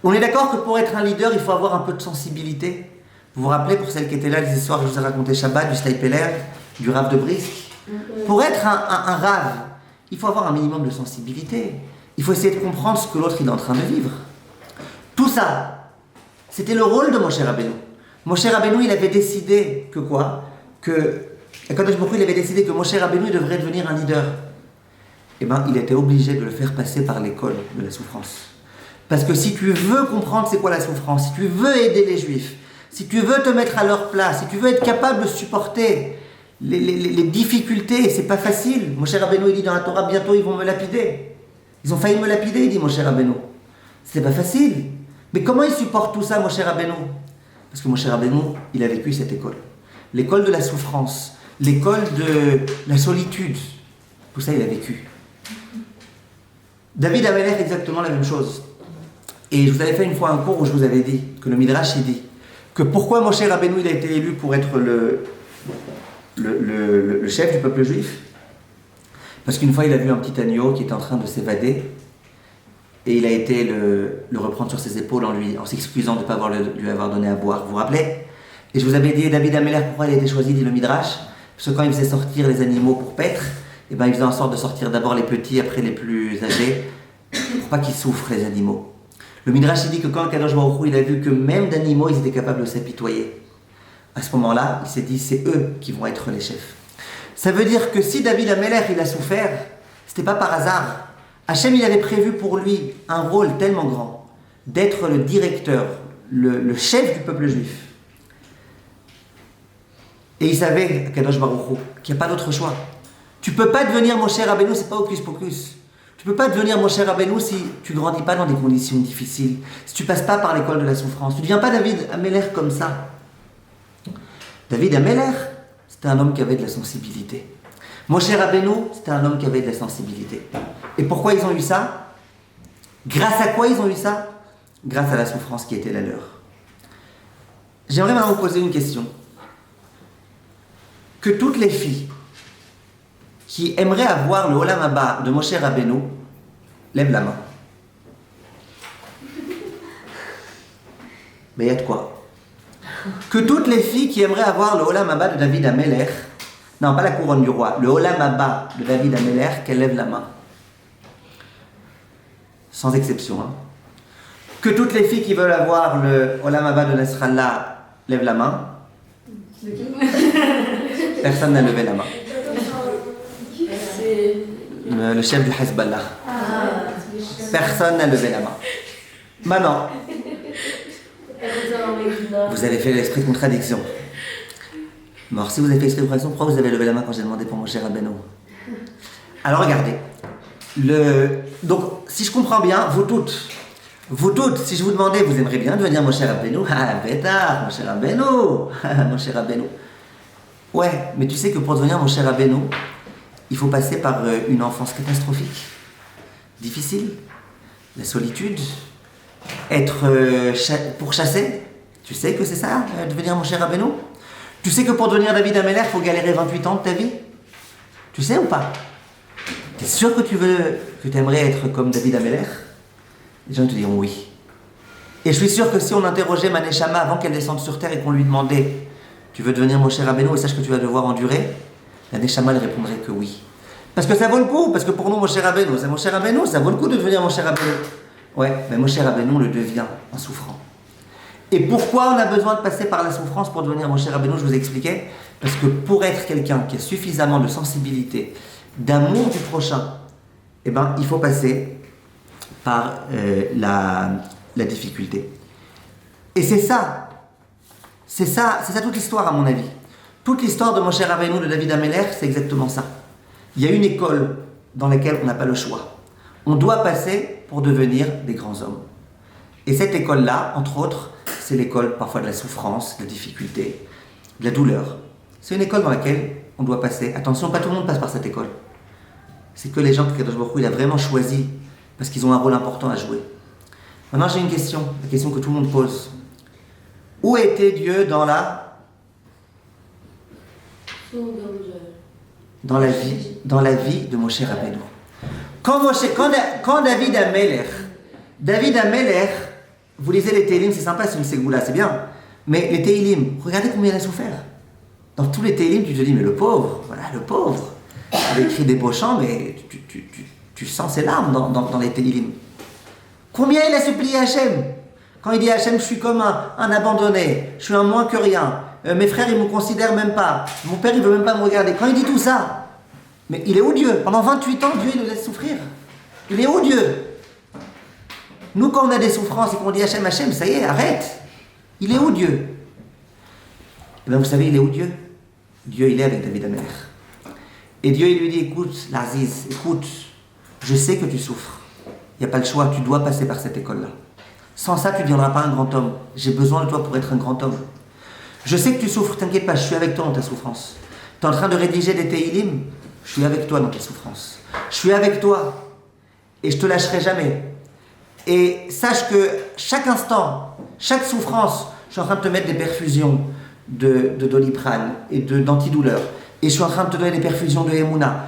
On est d'accord que pour être un leader, il faut avoir un peu de sensibilité? Vous vous rappelez, pour celles qui étaient là, les histoires que je vous ai racontées Shabbat, du Steipeler, du Rav de Brisk? Pour être un Rav, il faut avoir un minimum de sensibilité. Il faut essayer de comprendre ce que l'autre est en train de vivre. Tout ça, c'était le rôle de Moshe Rabbeinu. Moshe Rabbeinu, il avait décidé que quoi? Que Akadosh Baruch Hu, il avait décidé que Moshe Rabbeinu devrait devenir un leader. Eh bien, il était obligé de le faire passer par l'école de la souffrance. Parce que si tu veux comprendre c'est quoi la souffrance, si tu veux aider les Juifs, si tu veux te mettre à leur place, si tu veux être capable de supporter les difficultés, c'est pas facile. Moshe Rabbeinu, il dit dans la Torah, bientôt ils vont me lapider. Ils ont failli me lapider, il dit Moshe Rabbeinu. C'est pas facile. Mais comment il supporte tout ça, Moshe Rabbeinu? Parce que Moshe Rabbeinu, il a vécu cette école. L'école de la souffrance, l'école de la solitude. Tout ça, il a vécu. David Amelech, exactement la même chose. Et je vous avais fait une fois un cours où je vous avais dit, que le Midrash, il dit, que pourquoi Moshe Rabbeinu, il a été élu pour être le chef du peuple juif? Parce qu'une fois, il a vu un petit agneau qui était en train de s'évader, et il a été le reprendre sur ses épaules en s'excusant de ne pas lui avoir donné à boire. Vous vous rappelez? Et je vous avais dit, David Amelech, pourquoi il a été choisi, dit le Midrash? Parce que quand il faisait sortir les animaux pour paître, et ben il faisait en sorte de sortir d'abord les petits, après les plus âgés, pour pas qu'ils souffrent, les animaux. Le Midrash il dit que quand Kadosh Baruch Hu, il a vu que même d'animaux, ils étaient capables de s'apitoyer, à ce moment-là, il s'est dit, c'est eux qui vont être les chefs. Ça veut dire que si David Amelech, il a souffert, c'était pas par hasard. Hachem, il avait prévu pour lui un rôle tellement grand, d'être le directeur, le chef du peuple juif. Et il savait, Kadosh Baruch Hu, qu'il n'y a pas d'autre choix. Tu peux pas devenir Moshe Rabbeinu, c'est pas hocus pocus. Tu peux pas devenir Moshe Rabbeinu si tu grandis pas dans des conditions difficiles, si tu passes pas par l'école de la souffrance. Tu deviens pas David Amelech comme ça. David Amelech, c'était un homme qui avait de la sensibilité. Moshe Rabbeinu, c'était un homme qui avait de la sensibilité. Et pourquoi ils ont eu ça? Grâce à quoi ils ont eu ça? Grâce à la souffrance qui était la leur. J'aimerais maintenant vous poser une question. Que toutes les filles qui aimeraient avoir le Olam Haba de Moshe Rabbeinu lèvent la main. Mais il y a de quoi? Que toutes les filles qui aimeraient avoir le Olam Haba de David Amelech, non pas la couronne du roi, le Olam Haba de David Amelech, qu'elles lèvent la main. Sans exception. Hein. Que toutes les filles qui veulent avoir le Olam Haba de Nasrallah lèvent la main. Personne n'a levé la main. Le chef du Hezbollah. Personne n'a levé la main. Maintenant, vous avez fait l'esprit de contradiction. Alors, si vous avez fait l'esprit de contradiction, pourquoi vous avez levé la main quand j'ai demandé pour Moshe Rabbeinu? Alors, regardez. Donc, si je comprends bien, vous toutes, si je vous demandais, vous aimeriez bien devenir Moshe Rabbeinu? Ah, bêtard, Moshe Rabbeinu. Moshe Rabbeinu. Ouais, mais tu sais que pour devenir Moshe Rabbeinu, il faut passer par une enfance catastrophique, difficile, la solitude, être pourchassé. Tu sais que c'est ça, devenir Moshe Rabbeinu? Tu sais que pour devenir David Amelech, il faut galérer 28 ans de ta vie? Tu sais ou pas? T'es sûr que tu aimerais être comme David Amelech? Les gens te diront oui. Et je suis sûr que si on interrogeait Maneshama avant qu'elle descende sur terre et qu'on lui demandait tu veux devenir Moshe Rabbeinu et sache que tu vas devoir endurer, la Neshama elle répondrait que oui. Parce que ça vaut le coup, parce que pour nous Moshe Rabbeinu, c'est Moshe Rabbeinu, ça vaut le coup de devenir Moshe Rabbeinu. Ouais, mais Moshe Rabbeinu le devient en souffrant. Et pourquoi on a besoin de passer par la souffrance pour devenir Moshe Rabbeinu, je vous expliquais. Parce que pour être quelqu'un qui a suffisamment de sensibilité, d'amour du prochain, eh ben, il faut passer par la difficulté. Et c'est ça toute l'histoire à mon avis. Toute l'histoire de Moshe Rabbeinu, de David Amelech, c'est exactement ça. Il y a une école dans laquelle on n'a pas le choix. On doit passer pour devenir des grands hommes. Et cette école-là, entre autres, c'est l'école parfois de la souffrance, de la difficulté, de la douleur. C'est une école dans laquelle on doit passer. Attention, pas tout le monde passe par cette école. C'est que les gens que Kadosh Baruch Hu, il a vraiment choisi, parce qu'ils ont un rôle important à jouer. Maintenant, j'ai une question, la question que tout le monde pose. Où était Dieu dans la vie de Moshe Rabbeinu? Quand David Amelech, vous lisez les Télim, c'est sympa, c'est une ségoula, c'est bien. Mais les Télim, regardez combien il a souffert. Dans tous les Télim, tu te dis, mais le pauvre, voilà, le pauvre. Il a écrit des beaux chants, mais tu sens ses larmes dans les Télim. Combien il a supplié Hachem? Quand il dit Hachem, je suis comme un abandonné, je suis un moins que rien, mes frères, ils ne me considèrent même pas, mon père, il ne veut même pas me regarder. Quand il dit tout ça, mais il est où Dieu? Pendant 28 ans, Dieu, il le laisse souffrir. Il est où Dieu? Nous, quand on a des souffrances et qu'on dit Hachem, Hachem, ça y est, arrête. Il est où Dieu? Eh bien, vous savez, il est où Dieu? Dieu, il est avec David Amelech. Et Dieu, il lui dit, écoute, l'Aziz, écoute, je sais que tu souffres. Il n'y a pas le choix, tu dois passer par cette école-là. Sans ça, tu ne deviendras pas un grand homme. J'ai besoin de toi pour être un grand homme. Je sais que tu souffres, t'inquiète pas, je suis avec toi dans ta souffrance. Tu es en train de rédiger des Tehillim, je suis avec toi dans ta souffrance. Je suis avec toi et je ne te lâcherai jamais. Et sache que chaque instant, chaque souffrance, je suis en train de te mettre des perfusions de Doliprane et d'antidouleur. Et je suis en train de te donner des perfusions de Emouna.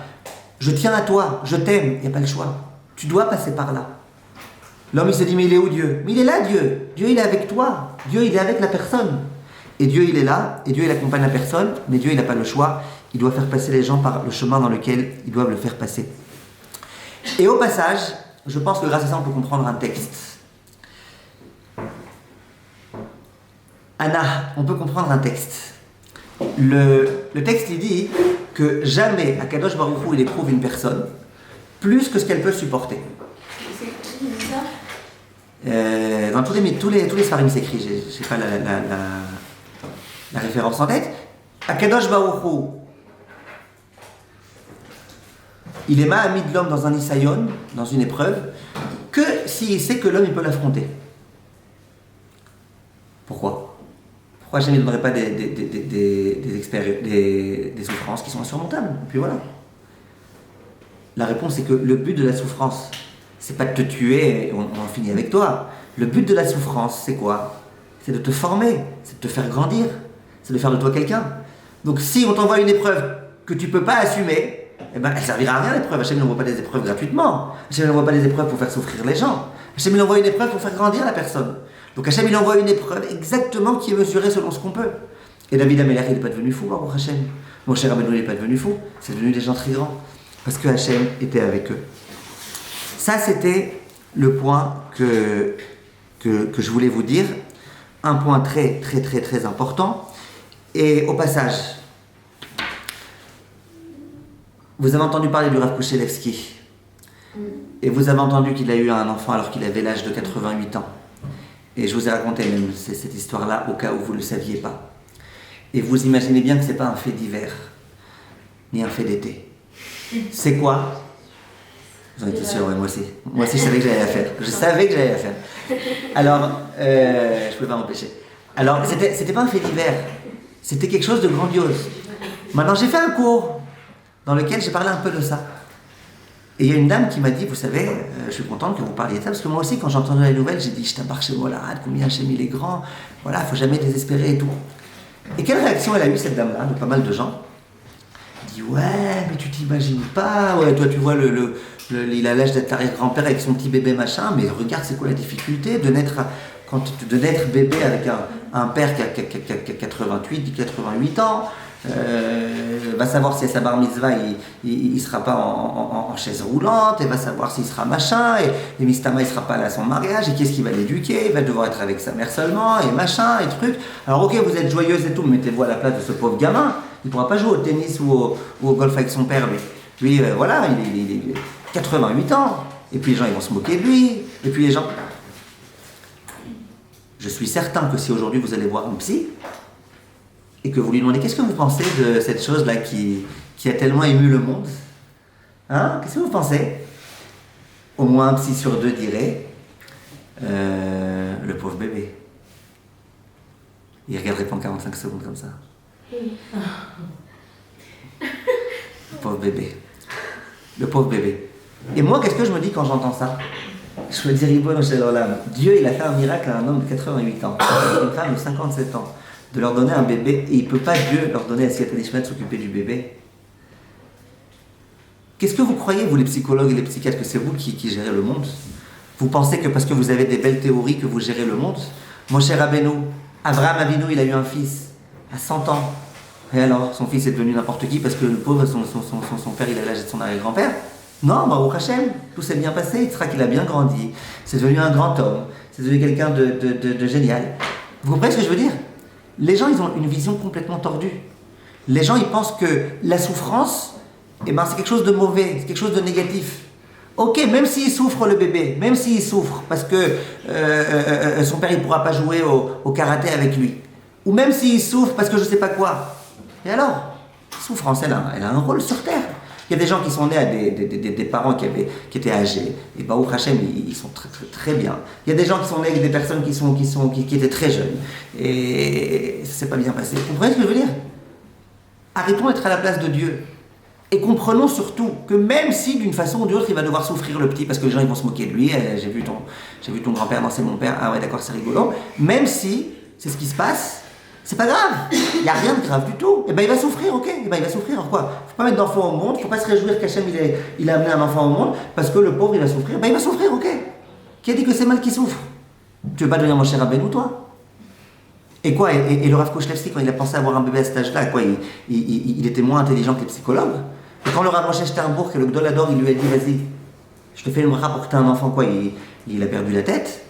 Je tiens à toi, je t'aime, il n'y a pas le choix. Tu dois passer par là. L'homme, il se dit, mais il est où Dieu? Mais il est là, Dieu. Dieu, il est avec toi. Dieu, il est avec la personne. Et Dieu, il est là, et Dieu, il accompagne la personne, mais Dieu, il n'a pas le choix. Il doit faire passer les gens par le chemin dans lequel ils doivent le faire passer. Et au passage, je pense que grâce à ça, on peut comprendre un texte. Anna, on peut comprendre un texte. Le texte, il dit que jamais Akadosh Baruch Hu, il éprouve une personne plus que ce qu'elle peut supporter. Dans tous les Sfarim, c'est écrit, je n'ai pas la référence en tête. Akadosh Baruch Hu, il est mis de l'homme dans un isayon, dans une épreuve, que s'il sait que l'homme il peut l'affronter. Pourquoi jamais il ne donnerait pas des souffrances qui sont insurmontables? Et puis voilà. La réponse est que le but de la souffrance, c'est pas de te tuer et on finit avec toi. Le but de la souffrance, c'est quoi? C'est de te former, c'est de te faire grandir, c'est de faire de toi quelqu'un. Donc si on t'envoie une épreuve que tu peux pas assumer, eh ben, elle servira à rien l'épreuve. Hachem n'envoie pas des épreuves gratuitement. Hachem n'envoie pas des épreuves pour faire souffrir les gens. Hachem il envoie une épreuve pour faire grandir la personne. Donc Hachem il envoie une épreuve exactement qui est mesurée selon ce qu'on peut. Et David Amelech il n'est pas devenu fou, pour Hachem. Moshe Rabbeinu il n'est pas devenu fou. C'est devenu des gens très grands. Parce que Hachem était avec eux. Ça c'était le point que je voulais vous dire. Un point très très très très important. Et au passage, vous avez entendu parler du Rav Kouchelevski. Et vous avez entendu qu'il a eu un enfant alors qu'il avait l'âge de 88 ans. Et je vous ai raconté même cette histoire-là au cas où vous ne le saviez pas. Et vous imaginez bien que ce n'est pas un fait d'hiver, ni un fait d'été. C'est quoi? Vous en étiez sûr, ouais, moi aussi. Moi aussi, je savais que j'allais la faire. Je savais que j'allais la faire. Alors, je ne pouvais pas m'empêcher. Alors, c'était pas un fait d'hiver. C'était quelque chose de grandiose. Maintenant, j'ai fait un cours dans lequel j'ai parlé un peu de ça. Et il y a une dame qui m'a dit, vous savez, je suis contente que vous parliez de ça, parce que moi aussi, quand j'ai entendu la nouvelle, j'ai dit, je t'embarque chez moi là, combien Hachem il est grand, voilà, il ne faut jamais désespérer et tout. Et quelle réaction elle a eu, cette dame-là, de pas mal de gens? Elle dit, ouais, mais tu t'imagines pas, ouais, toi tu vois, il a l'âge d'être arrière-grand-père avec son petit bébé machin, mais regarde, c'est quoi la difficulté de naître bébé avec un père qui a 88 ans, va savoir si à sa bar mitzvah il sera pas en chaise roulante, et va savoir s'il sera machin, et Mistama il sera pas là à son mariage, et qu'est-ce qu'il va l'éduquer, il va devoir être avec sa mère seulement, et machin, et truc. Alors ok, vous êtes joyeuse et tout, mais mettez-vous à la place de ce pauvre gamin, il pourra pas jouer au tennis ou au golf avec son père, mais lui voilà, il 88 ans, et puis les gens ils vont se moquer de lui, et puis les gens... Je suis certain que si aujourd'hui vous allez voir un psy, et que vous lui demandez qu'est-ce que vous pensez de cette chose-là qui a tellement ému le monde, hein? Qu'est-ce que vous pensez? au moins un psy sur deux dirait le pauvre bébé. Il regarderait pendant 45 secondes comme ça. Le pauvre bébé. Le pauvre bébé. Et moi, qu'est-ce que je me dis quand j'entends ça? Je me dis, Ribono Shel Olam, Dieu, il a fait un miracle à un homme de 88 ans, à une femme de 57 ans, de leur donner un bébé, et il ne peut pas, Dieu, leur donner à Siyat Nishmat de s'occuper du bébé. Qu'est-ce que vous croyez, vous les psychologues et les psychiatres, que c'est vous qui gérez le monde? Vous pensez que parce que vous avez des belles théories que vous gérez le monde? Mon cher Rabbeinu, Abraham Avinu, il a eu un fils à 100 ans. Et alors, son fils est devenu n'importe qui parce que le pauvre, son père, il a l'âge de son arrière-grand-père? Non, Baruch Hashem, tout s'est bien passé, Yitzhak, il a bien grandi, c'est devenu un grand homme, c'est devenu quelqu'un de génial. Vous comprenez ce que je veux dire? Les gens, ils ont une vision complètement tordue. Les gens, ils pensent que la souffrance, c'est quelque chose de mauvais, c'est quelque chose de négatif. Ok, même s'il souffre le bébé, même s'il souffre parce que son père, il ne pourra pas jouer au karaté avec lui, ou même s'il souffre parce que je ne sais pas quoi, et alors, la souffrance, elle a un rôle sur terre. Il y a des gens qui sont nés à des parents qui étaient âgés, et Baruch Hashem, ils sont très, très, très bien. Il y a des gens qui sont nés avec des personnes qui étaient très jeunes, et ça ne s'est pas bien passé. Vous comprenez ce que je veux dire? Arrêtons d'être à la place de Dieu, et comprenons surtout que même si d'une façon ou d'une autre, il va devoir souffrir le petit, parce que les gens ils vont se moquer de lui, j'ai vu ton grand-père, non c'est mon père, ah ouais d'accord c'est rigolo, même si c'est ce qui se passe, c'est pas grave, il n'y a rien de grave du tout. Et ben il va souffrir, ok, et ben il va souffrir, quoi. Faut pas mettre d'enfant au monde, faut pas se réjouir qu'Hachem il a amené un enfant au monde, parce que le pauvre il va souffrir, ben il va souffrir, ok. Qui a dit que c'est mal qu'il souffre? Tu veux pas devenir mon cher Rabbeinu, toi? Et quoi, et le Rav Koshlevski, quand il a pensé avoir un bébé à cet âge-là, quoi, il était moins intelligent que les psychologues? Et quand le Rav Moshe Sternburg, le Gdol Hador, il lui a dit, vas-y, je te fais une bracha pour que tu aies un enfant, quoi, il a perdu la tête.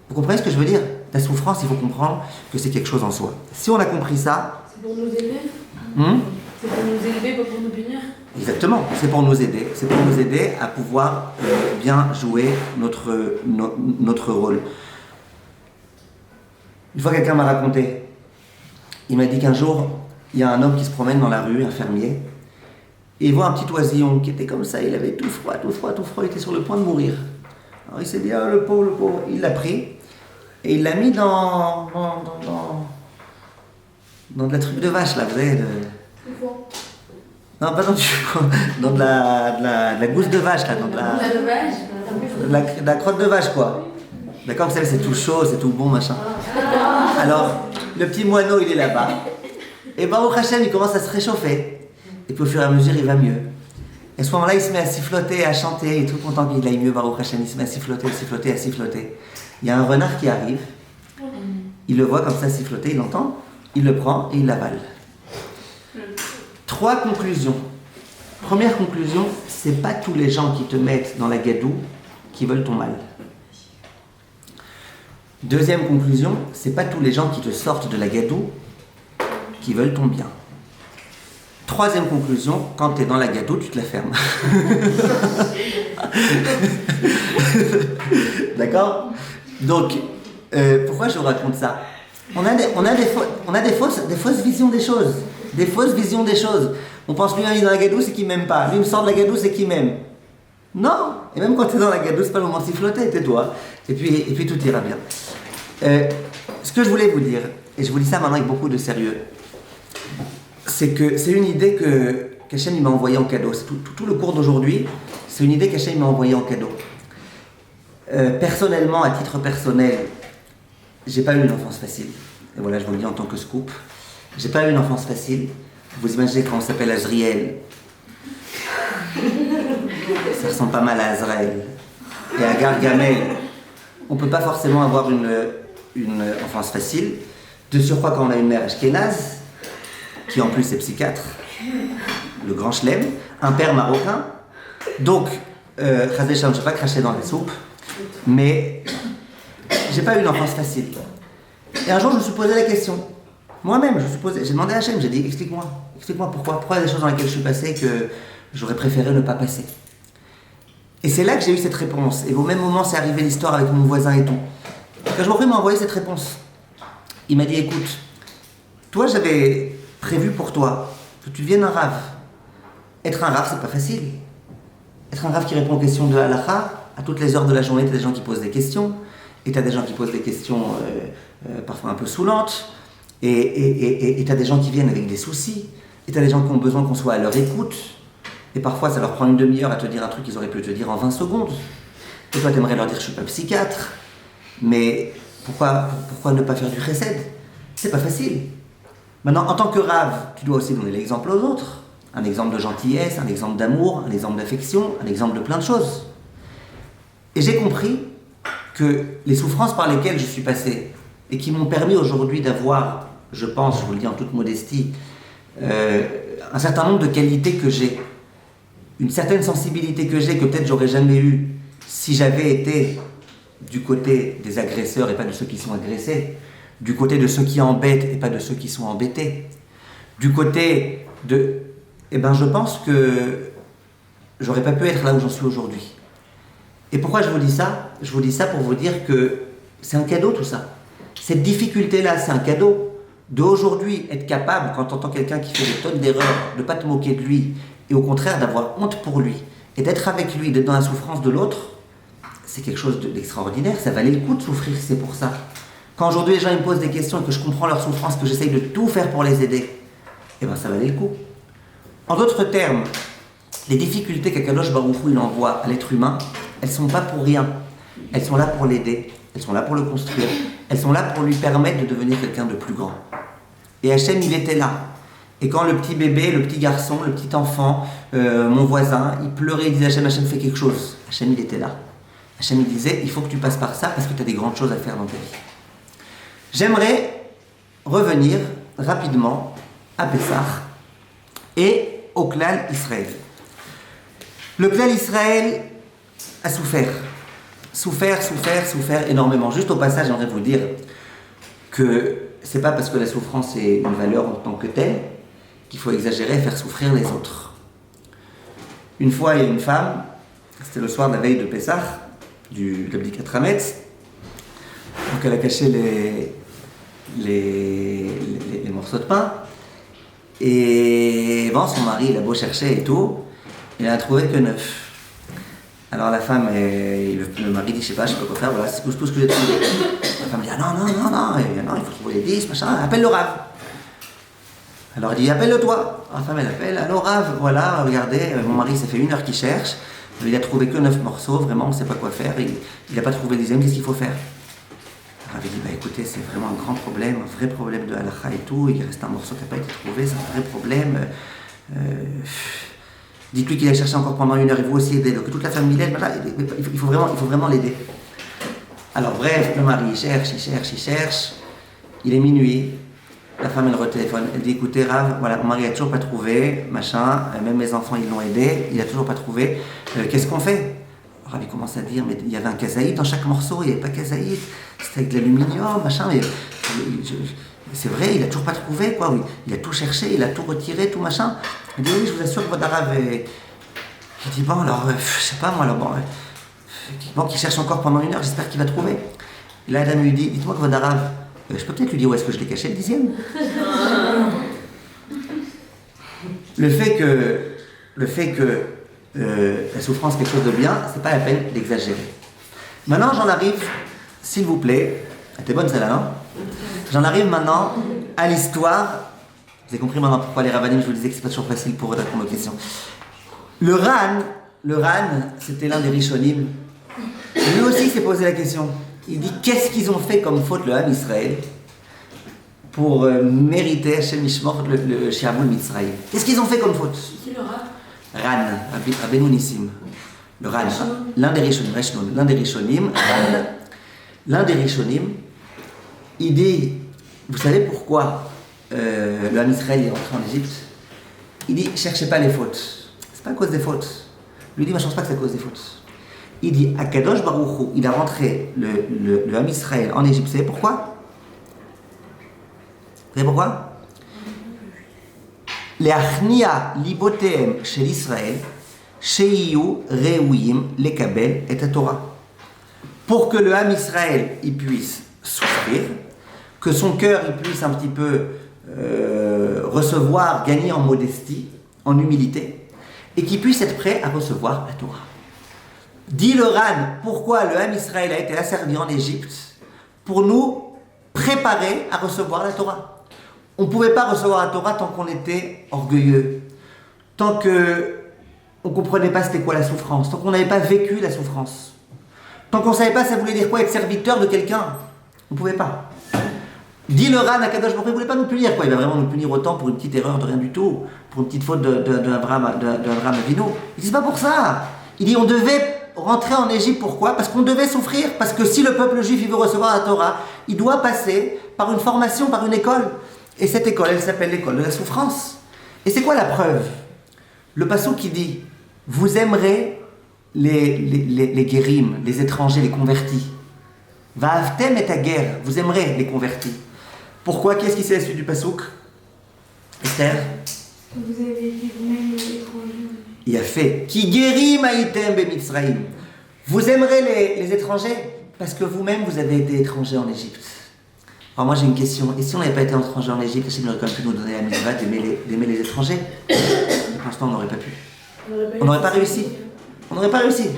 Vous comprenez ce que je veux dire? La souffrance, il faut comprendre que c'est quelque chose en soi. Si on a compris ça... C'est pour nous aider. C'est pour nous élever, pas pour nous punir. Exactement, c'est pour nous aider. C'est pour nous aider à pouvoir bien jouer notre rôle. Une fois, quelqu'un m'a raconté, il m'a dit qu'un jour, il y a un homme qui se promène dans la rue, un fermier, et il voit un petit oisillon qui était comme ça, il avait tout froid, il était sur le point de mourir. Alors il s'est dit, ah, le pauvre, il l'a pris, et il l'a mis dans de la truc de vache, là, vous savez, non, pas dans de la gousse de vache, là, dans de la crotte de vache, quoi. D'accord, vous savez, c'est tout chaud, c'est tout bon, machin. Alors, le petit moineau, il est là-bas, et Baruch Hashem, il commence à se réchauffer, et puis au fur et à mesure, il va mieux. Et à ce moment-là, il se met à siffloter, à chanter, il est tout content qu'il aille mieux, Baruch Hashem, il se met à siffloter. Il y a un renard qui arrive, il le voit comme ça siffloter, il l'entend, il le prend et il l'avale. 3 conclusions. Première conclusion, c'est pas tous les gens qui te mettent dans la gadoue qui veulent ton mal. Deuxième conclusion, c'est pas tous les gens qui te sortent de la gadoue qui veulent ton bien. Troisième conclusion, quand tu es dans la gadoue, tu te la fermes. D'accord? Donc, pourquoi je vous raconte ça? On a des fausses visions des choses. Des fausses visions des choses. On pense lui, il est dans la gadoue, c'est qu'il m'aime pas. Lui, il me sort de la gadoue, c'est qu'il m'aime. Non! Et même quand tu es dans la gadoue, c'est pas le moment de siffloter, tais-toi. Et puis tout ira bien. Ce que je voulais vous dire, et je vous dis ça maintenant avec beaucoup de sérieux, c'est que c'est une idée qu'Hachem m'a envoyée en cadeau. C'est tout le cours d'aujourd'hui, c'est une idée qu'Hachem m'a envoyée en cadeau. Personnellement, à titre personnel, j'ai pas eu une enfance facile. Et voilà, je vous le dis en tant que scoop. J'ai pas eu une enfance facile. Vous imaginez quand on s'appelle Azriel. Ça ressemble pas mal à Azraël. Et à Gargamel. On peut pas forcément avoir une enfance facile. De surcroît, quand on a une mère ashkénaze, qui en plus est psychiatre, le grand chelem, un père marocain. Donc, Chazé Shalom, je ne vais pas cracher dans la soupe, mais j'ai pas eu une enfance facile. Et un jour, je me suis posé la question. Moi-même, j'ai demandé à Hachem, j'ai dit, explique-moi pourquoi il y a des choses dans lesquelles je suis passé que j'aurais préféré ne pas passer. Et c'est là que j'ai eu cette réponse. Et au même moment, c'est arrivé l'histoire avec mon voisin et tout. Quand je m'a envoyé cette réponse, il m'a dit, écoute, toi, j'avais prévu pour toi que tu deviennes un rave. Être un rave, c'est pas facile. Être un rave qui répond aux questions de halakha, à toutes les heures de la journée, tu as des gens qui posent des questions, et tu as des gens qui posent des questions parfois un peu saoulantes, et tu as des gens qui viennent avec des soucis, et tu as des gens qui ont besoin qu'on soit à leur écoute, et parfois ça leur prend une demi-heure à te dire un truc qu'ils auraient pu te dire en 20 secondes. Et toi, tu aimerais leur dire je suis pas psychiatre, mais pourquoi ne pas faire du chesed? C'est pas facile. Maintenant, en tant que rave, tu dois aussi donner l'exemple aux autres. Un exemple de gentillesse, un exemple d'amour, un exemple d'affection, un exemple de plein de choses. Et j'ai compris que les souffrances par lesquelles je suis passé et qui m'ont permis aujourd'hui d'avoir, je pense, je vous le dis en toute modestie, un certain nombre de qualités que j'ai, une certaine sensibilité que j'ai, que peut-être j'aurais jamais eue si j'avais été du côté des agresseurs et pas de ceux qui sont agressés, du côté de ceux qui embêtent et pas de ceux qui sont embêtés, du côté de... Eh bien, je pense que j'aurais pas pu être là où j'en suis aujourd'hui. Et pourquoi je vous dis ça? Je vous dis ça pour vous dire que c'est un cadeau tout ça. Cette difficulté-là, c'est un cadeau. D'aujourd'hui être capable, quand tu entends quelqu'un qui fait des tonnes d'erreurs, de ne pas te moquer de lui, et au contraire d'avoir honte pour lui, et d'être avec lui, d'être dans la souffrance de l'autre, c'est quelque chose d'extraordinaire. Ça valait le coup de souffrir, c'est pour ça. Quand aujourd'hui les gens ils me posent des questions et que je comprends leur souffrance, que j'essaye de tout faire pour les aider, eh bien ça valait le coup. En d'autres termes, les difficultés qu'Akadosh Baruch Hu il envoie à l'être humain, elles ne sont pas pour rien. Elles sont là pour l'aider, elles sont là pour le construire, elles sont là pour lui permettre de devenir quelqu'un de plus grand. Et Hachem, il était là. Et quand le petit bébé, le petit garçon, le petit enfant, mon voisin, il pleurait, il disait Hachem, Hachem, fais quelque chose. Hachem, il était là. Hachem, il disait, il faut que tu passes par ça parce que tu as des grandes choses à faire dans ta vie. J'aimerais revenir rapidement à Pessah et au Klal Israël. Le Klal Israël a souffert énormément. Juste au passage, j'aimerais vous dire que c'est pas parce que la souffrance est une valeur en tant que telle qu'il faut exagérer et faire souffrir les autres. Une fois, il y a une femme, c'était le soir de la veille de Pessah, de l'Abdikat Hametz, donc elle a caché les morceaux de pain, et bon, son mari, il a beau chercher et tout, il n'a trouvé que 9. Alors la femme, le mari dit, je sais pas quoi faire, voilà, c'est tout ce que j'ai trouvé. La femme dit, ah non, il faut trouver les 10, machin, appelle le rave. Alors il dit, appelle-le toi. La femme, elle appelle, allô rave, voilà, regardez, mon mari, ça fait 1 heure qu'il cherche, il a trouvé que 9 morceaux, vraiment, on ne sait pas quoi faire, il n'a pas trouvé le 10e, qu'est-ce qu'il faut faire? Le rave dit, bah écoutez, c'est vraiment un grand problème, un vrai problème de halakha et tout, il reste un morceau qui n'a pas été trouvé, c'est un vrai problème. Dites-lui qu'il a cherché encore pendant 1 heure et vous aussi aidez-le, que toute la famille l'aide, il faut vraiment l'aider. Alors bref, le mari il cherche, il est minuit, la femme elle retéléphone, elle dit écoutez Rav, voilà, mon mari a toujours pas trouvé, machin, même mes enfants ils l'ont aidé, il a toujours pas trouvé, qu'est-ce qu'on fait? Rav il commence à dire mais il y avait un kazaïd dans chaque morceau, il n'y avait pas kazaïd, c'était avec de l'aluminium, machin, mais c'est vrai, il a toujours pas trouvé, quoi, oui. Il a tout cherché, il a tout retiré, tout machin. Il dit oui, je vous assure que votre arabe est... Il dit bon, alors, je sais pas moi, alors bon, qu'il cherche encore pendant 1 heure, j'espère qu'il va trouver. Et là, la dame lui dit, dites-moi que votre arabe, je peux peut-être lui dire où est-ce que je l'ai caché, le 10e. Le fait que la souffrance est quelque chose de bien, c'est pas la peine d'exagérer. Maintenant, j'en arrive, s'il vous plaît, t'es bonne celle-là, non? J'en arrive maintenant à l'histoire. Vous avez compris maintenant pourquoi les Ravanim, je vous disais que c'est pas toujours facile pour eux de répondre aux questions. Le Ran, c'était l'un des Rishonim. Lui aussi s'est posé la question. Il dit qu'est-ce qu'ils ont fait comme faute le Ham Israël pour mériter Hashem Mishmor le Shi'amul Mitzrayim. Qu'est-ce qu'ils ont fait comme faute? Qui le rat? Ran, Rabbeinu Nissim. Le Ran, l'un des Rishonim, l'un des Rishonim, il dit, vous savez pourquoi le Ham Israël est rentré en Égypte? Il dit, cherchez pas les fautes. C'est pas à cause des fautes. Lui dit, moi je pense pas que c'est à cause des fautes. Il dit, Akadosh Baruch Hu, il a rentré le Ham Israël en Égypte. Vous savez pourquoi? Vous savez pourquoi? Les Achnia liboteem chez l'Israël, sheiyu reuyim lekabel et Torah. Pour que le Ham Israël il puisse souffrir, que son cœur il puisse un petit peu recevoir, gagner en modestie, en humilité, et qu'il puisse être prêt à recevoir la Torah. Dit le Ran, pourquoi le Ham Israël a été asservi en Égypte? Pour nous préparer à recevoir la Torah. On ne pouvait pas recevoir la Torah tant qu'on était orgueilleux, tant qu'on ne comprenait pas c'était quoi la souffrance, tant qu'on n'avait pas vécu la souffrance, tant qu'on ne savait pas ça voulait dire quoi être serviteur de quelqu'un. On ne pouvait pas. Dit le Ran, Akadosh Baruch Hu ne voulait pas nous punir, quoi. Il va vraiment nous punir autant pour une petite erreur de rien du tout, pour une petite faute d'Abraham Avinu. Il dit c'est pas pour ça. Il dit on devait rentrer en Égypte, pourquoi? Parce qu'on devait souffrir, parce que si le peuple juif il veut recevoir la Torah, il doit passer par une formation, par une école. Et cette école, elle s'appelle l'école de la souffrance. Et c'est quoi la preuve? Le passouk qui dit vous aimerez les guérim, les étrangers, les convertis. Va'avtem et ta guerre, vous aimerez les convertis. Pourquoi? Qu'est-ce qui c'est la suite du passouk? Esther? Vous avez dit vous-même étranger. Il a fait Ki guérim haïtem bemitzraïm. Vous aimerez les étrangers parce que vous-même vous avez été étranger en Égypte. Alors moi j'ai une question. Et si on n'avait pas été étranger en Égypte, Hachem n'aurait quand même pu nous donner la mitzvah d'aimer les étrangers? Pour l'instant on n'aurait pas pu. On n'aurait pas réussi. On n'aurait pas réussi.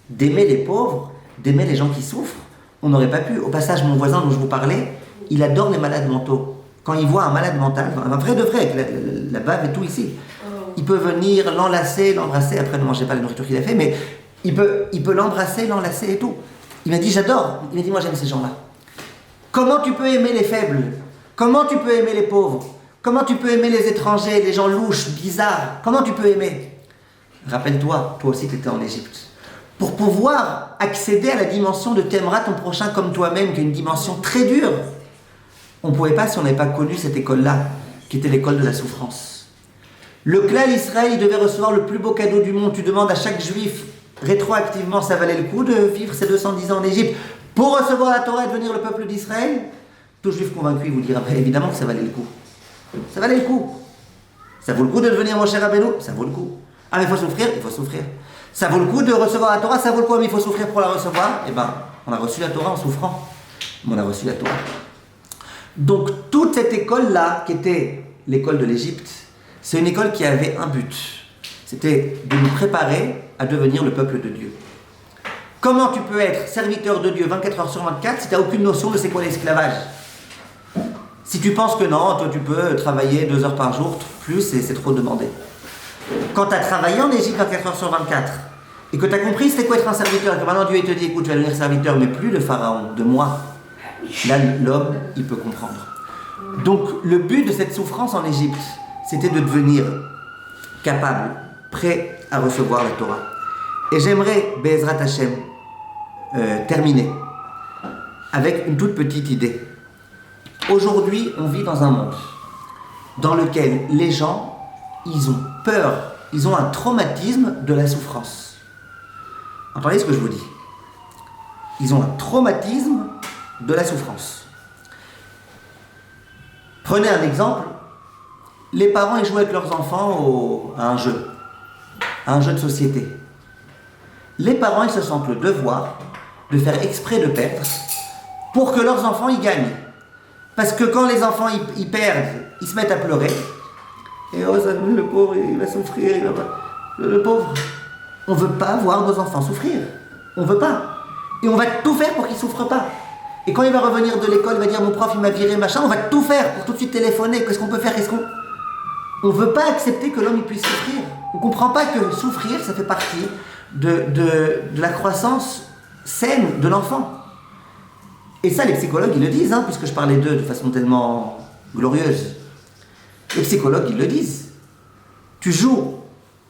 D'aimer les pauvres, d'aimer les gens qui souffrent, on n'aurait pas pu. Au passage, mon voisin dont je vous parlais, il adore les malades mentaux. Quand il voit un malade mental, un vrai de vrai, avec la bave et tout ici, il peut venir l'enlacer, l'embrasser. Après, ne mangez pas la nourriture qu'il a fait, mais il peut l'embrasser, l'enlacer et tout. Il m'a dit, j'adore. Il m'a dit, moi j'aime ces gens-là. Comment tu peux aimer les faibles? Comment tu peux aimer les pauvres? Comment tu peux aimer les étrangers, les gens louches, bizarres? Comment tu peux aimer? Rappelle-toi, toi aussi tu étais en Égypte. Pour pouvoir accéder à la dimension de t'aimeras ton prochain comme toi-même, qui est une dimension très dure, on ne pouvait pas si on n'avait pas connu cette école-là, qui était l'école de la souffrance. Le clan Israël, il devait recevoir le plus beau cadeau du monde. Tu demandes à chaque juif, rétroactivement, ça valait le coup de vivre ces 210 ans en Égypte pour recevoir la Torah et devenir le peuple d'Israël? Tout juif convaincu, il vous dira évidemment que ça valait le coup. Ça valait le coup. Ça vaut le coup de devenir Moshe Rabbeinu? Ça vaut le coup. Ah mais il faut souffrir? Il faut souffrir. Ça vaut le coup de recevoir la Torah? Ça vaut le coup, mais il faut souffrir pour la recevoir? Eh bien, on a reçu la Torah en souffrant. Mais on a reçu la Torah. Donc, toute cette école-là, qui était l'école de l'Égypte, c'est une école qui avait un but. C'était de nous préparer à devenir le peuple de Dieu. Comment tu peux être serviteur de Dieu 24 heures sur 24 si tu n'as aucune notion de c'est quoi l'esclavage? Si tu penses que non, toi tu peux travailler 2 heures par jour, plus, et c'est trop demandé. Quand tu as travaillé en Égypte 24 heures sur 24, et que tu as compris c'était quoi être un serviteur, et que maintenant Dieu il te dit, écoute, tu vas devenir serviteur, mais plus de Pharaon, de moi, là l'homme, il peut comprendre. Donc le but de cette souffrance en Égypte, c'était de devenir capable, prêt à recevoir la Torah. Et j'aimerais, Be'ezrat Hashem, terminer avec une toute petite idée. Aujourd'hui, on vit dans un monde dans lequel les gens, ils ont peur, ils ont un traumatisme de la souffrance. Entendez ce que je vous dis? Ils ont un traumatisme de la souffrance. Prenez un exemple. Les parents, ils jouent avec leurs enfants à un jeu de société. Les parents, ils se sentent le devoir de faire exprès de perdre pour que leurs enfants, ils gagnent. Parce que quand les enfants, ils perdent, ils se mettent à pleurer. Et oh, ça, le pauvre, il va souffrir. Le pauvre. On ne veut pas voir nos enfants souffrir. On ne veut pas. Et on va tout faire pour qu'ils ne souffrent pas. Et quand il va revenir de l'école, il va dire, mon prof, il m'a viré, machin, on va tout faire pour tout de suite téléphoner. Qu'est-ce qu'on peut faire? On ne veut pas accepter que l'homme il puisse souffrir. On ne comprend pas que souffrir, ça fait partie de la croissance saine de l'enfant. Et ça, les psychologues, ils le disent, puisque je parlais d'eux de façon tellement glorieuse. Les psychologues, ils le disent. Tu joues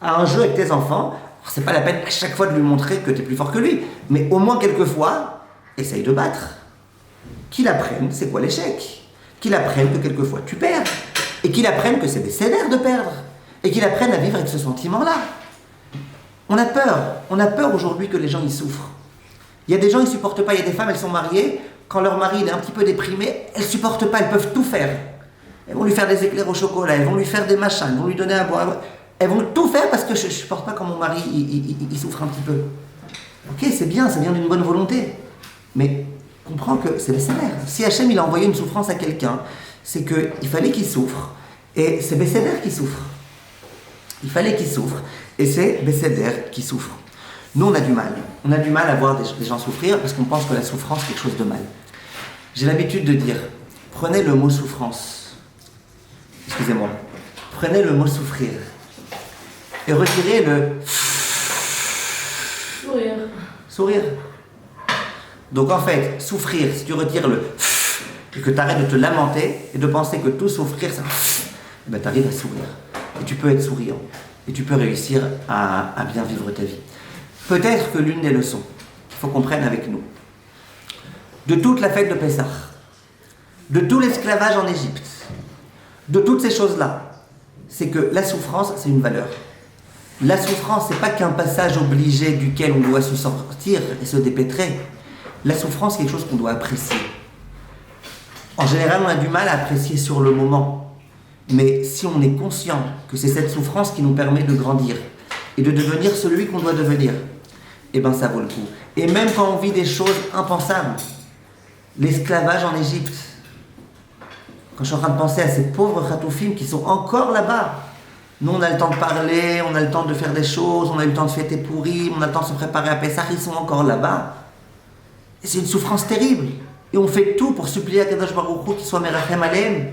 à un jeu avec tes enfants, c'est pas la peine à chaque fois de lui montrer que tu es plus fort que lui, mais au moins quelques fois, essaye de battre. Qu'il apprenne c'est quoi l'échec. Qu'il apprenne que quelquefois tu perds. Et qu'il apprenne que c'est décédère de perdre. Et qu'il apprenne à vivre avec ce sentiment-là. On a peur aujourd'hui que les gens y souffrent. Il y a des gens qui ne supportent pas, il y a des femmes, elles sont mariées, quand leur mari est un petit peu déprimé, elles ne supportent pas, elles peuvent tout faire. Elles vont lui faire des éclairs au chocolat, elles vont lui faire des machins, elles vont lui donner à boire. Elles vont tout faire parce que je ne supporte pas quand mon mari il souffre un petit peu. Ok, c'est bien, ça vient d'une bonne volonté. Mais comprends que c'est Besséder. Si Hachem il a envoyé une souffrance à quelqu'un, c'est qu'il fallait qu'il souffre. Et c'est Besséder qui souffre. Il fallait qu'il souffre. Et c'est Besséder qui souffre. Nous, on a du mal. On a du mal à voir des gens souffrir parce qu'on pense que la souffrance est quelque chose de mal. J'ai l'habitude de dire, prenez le mot souffrance. Excusez-moi. Prenez le mot souffrir. Et retirez le... Sourire. Sourire. Donc en fait, souffrir, si tu retires le... et que tu arrêtes de te lamenter et de penser que tout souffrir, ça... ben, tu arrives à sourire. Et tu peux être souriant. Et tu peux réussir à bien vivre ta vie. Peut-être que l'une des leçons qu'il faut qu'on prenne avec nous, de toute la fête de Pessah, de tout l'esclavage en Égypte, de toutes ces choses-là, c'est que la souffrance, c'est une valeur. La souffrance, c'est pas qu'un passage obligé duquel on doit se sortir et se dépêtrer. La souffrance, c'est quelque chose qu'on doit apprécier. En général, on a du mal à apprécier sur le moment. Mais si on est conscient que c'est cette souffrance qui nous permet de grandir et de devenir celui qu'on doit devenir, eh bien ça vaut le coup. Et même quand on vit des choses impensables, l'esclavage en Égypte, quand je suis en train de penser à ces pauvres Khatoufim qui sont encore là-bas, nous on a le temps de parler, on a le temps de faire des choses, on a eu le temps de fêter Pourim, on a le temps de se préparer à Pessah, ils sont encore là-bas. Et c'est une souffrance terrible. Et on fait tout pour supplier à Kadosh Baruch Hu qu'il soit Merachem Aleim.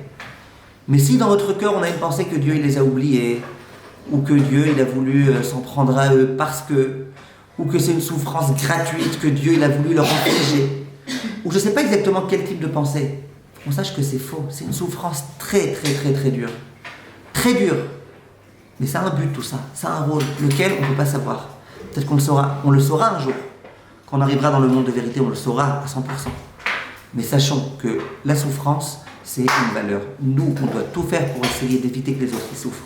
Mais si dans notre cœur on a une pensée que Dieu il les a oubliés, ou que Dieu il a voulu s'en prendre à eux parce que, ou que c'est une souffrance gratuite que Dieu il a voulu leur infliger, ou je ne sais pas exactement quel type de pensée, on sache que c'est faux. C'est une souffrance très très très très dure. Très dure. Mais ça a un but tout ça, ça a un rôle, lequel on ne peut pas savoir. Peut-être qu'on le saura, on le saura un jour. Quand on arrivera dans le monde de vérité, on le saura à 100%. Mais sachons que la souffrance, c'est une valeur. Nous, on doit tout faire pour essayer d'éviter que les autres y souffrent.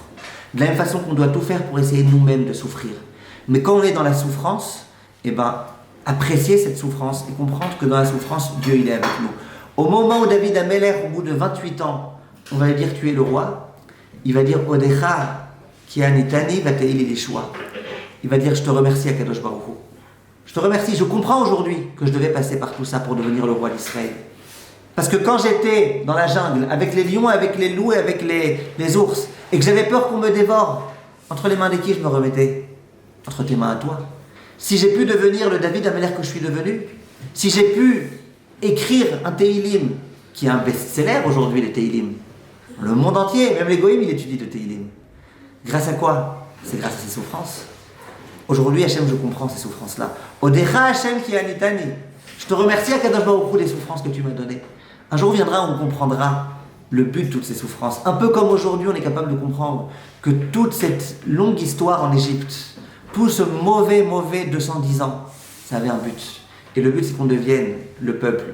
De la même façon qu'on doit tout faire pour essayer nous-mêmes de souffrir. Mais quand on est dans la souffrance, eh ben, apprécier cette souffrance et comprendre que dans la souffrance, Dieu il est avec nous. Au moment où David Améler, au bout de 28 ans, on va lui dire tu es le roi, il va dire Odecha qui anitani vateil Yeshua. Il va dire je te remercie Akadosh Baruch Hu. Je te remercie, je comprends aujourd'hui que je devais passer par tout ça pour devenir le roi d'Israël. Parce que quand j'étais dans la jungle, avec les lions, avec les loups et avec les ours, et que j'avais peur qu'on me dévore, entre les mains de qui je me remettais? Entre tes mains à toi. Si j'ai pu devenir le David Améler que je suis devenu, si j'ai pu écrire un Teilim, qui est un best-seller aujourd'hui, les Teilim, le monde entier, même les Goïm, il étudie le Teilim. Grâce à quoi? C'est grâce à ses souffrances. Aujourd'hui, Hachem, je comprends ces souffrances-là. Odecha Hachem ki anitani. Je te remercie, Akadosh Baruch Hu, des souffrances que tu m'as données. Un jour viendra où on comprendra le but de toutes ces souffrances. Un peu comme aujourd'hui, on est capable de comprendre que toute cette longue histoire en Égypte, tout ce mauvais 210 ans, ça avait un but. Et le but, c'est qu'on devienne le peuple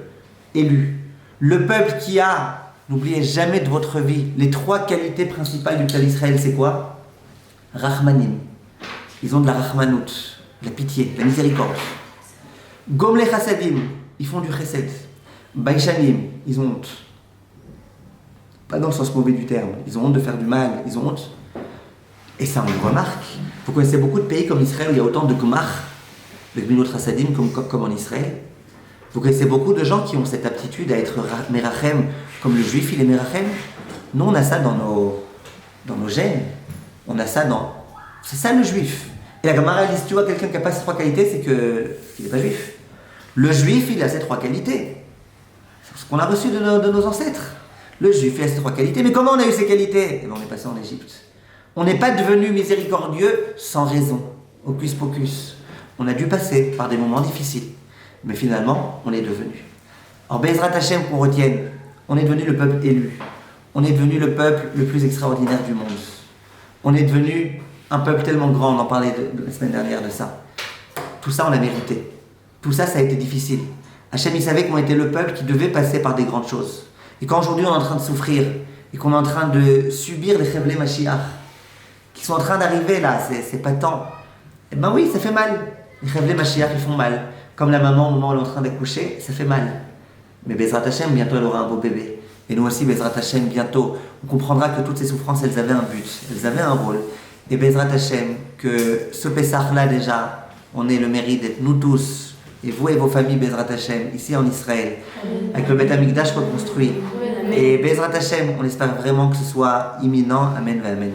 élu. Le peuple qui a, n'oubliez jamais de votre vie, les 3 qualités principales du peuple d'Israël, c'est quoi? Rahmanim. Ils ont de la rahmanout, de la pitié, de la miséricorde. Gomle chassadim, ils font du chesed. Baïchanim, ils ont honte. Pas dans le sens mauvais du terme. Ils ont honte de faire du mal, ils ont honte. Et ça, on le remarque. Vous connaissez beaucoup de pays comme Israël où il y a autant de gmach, de gminot chassadim, comme en Israël. Vous connaissez beaucoup de gens qui ont cette aptitude à être merachem, comme le juif, il est merachem. Nous, on a ça dans nos gènes. On a ça dans... C'est ça le juif. Et la Gemara dit, si tu vois quelqu'un qui n'a pas ces 3 qualités, c'est qu'il n'est pas juif. Le juif, il a ces 3 qualités. C'est ce qu'on a reçu de nos ancêtres. Le juif, il a ces 3 qualités. Mais comment on a eu ces qualités? Eh bien, on est passé en Égypte. On n'est pas devenu miséricordieux sans raison. Hocus pocus. On a dû passer par des moments difficiles. Mais finalement, on est devenu. Alors, Bezrat Hashem, qu'on retienne, on est devenu le peuple élu. On est devenu le peuple le plus extraordinaire du monde. On est devenu un peuple tellement grand, on en parlait la semaine dernière de ça. Tout ça, on l'a mérité. Tout ça, ça a été difficile. Hachem, il savait qu'on était le peuple qui devait passer par des grandes choses. Et quand aujourd'hui, on est en train de souffrir, et qu'on est en train de subir les Chevlei Mashiach, qui sont en train d'arriver là, c'est pas tant. Eh ben oui, ça fait mal. Les Chevlei Mashiach, ils font mal. Comme la maman, au moment où elle est en train d'accoucher, ça fait mal. Mais Bezrat Hashem, bientôt, elle aura un beau bébé. Et nous aussi, Bezrat Hashem, bientôt, on comprendra que toutes ces souffrances, elles avaient un but, elles avaient un rôle. Et Bezrat Hashem, que ce Pessah-là déjà, on ait le mérite d'être nous tous, et vous et vos familles, Bezrat Hashem, ici en Israël, avec le Beth Amikdash reconstruit. Et Bezrat Hashem, on espère vraiment que ce soit imminent. Amen, amen.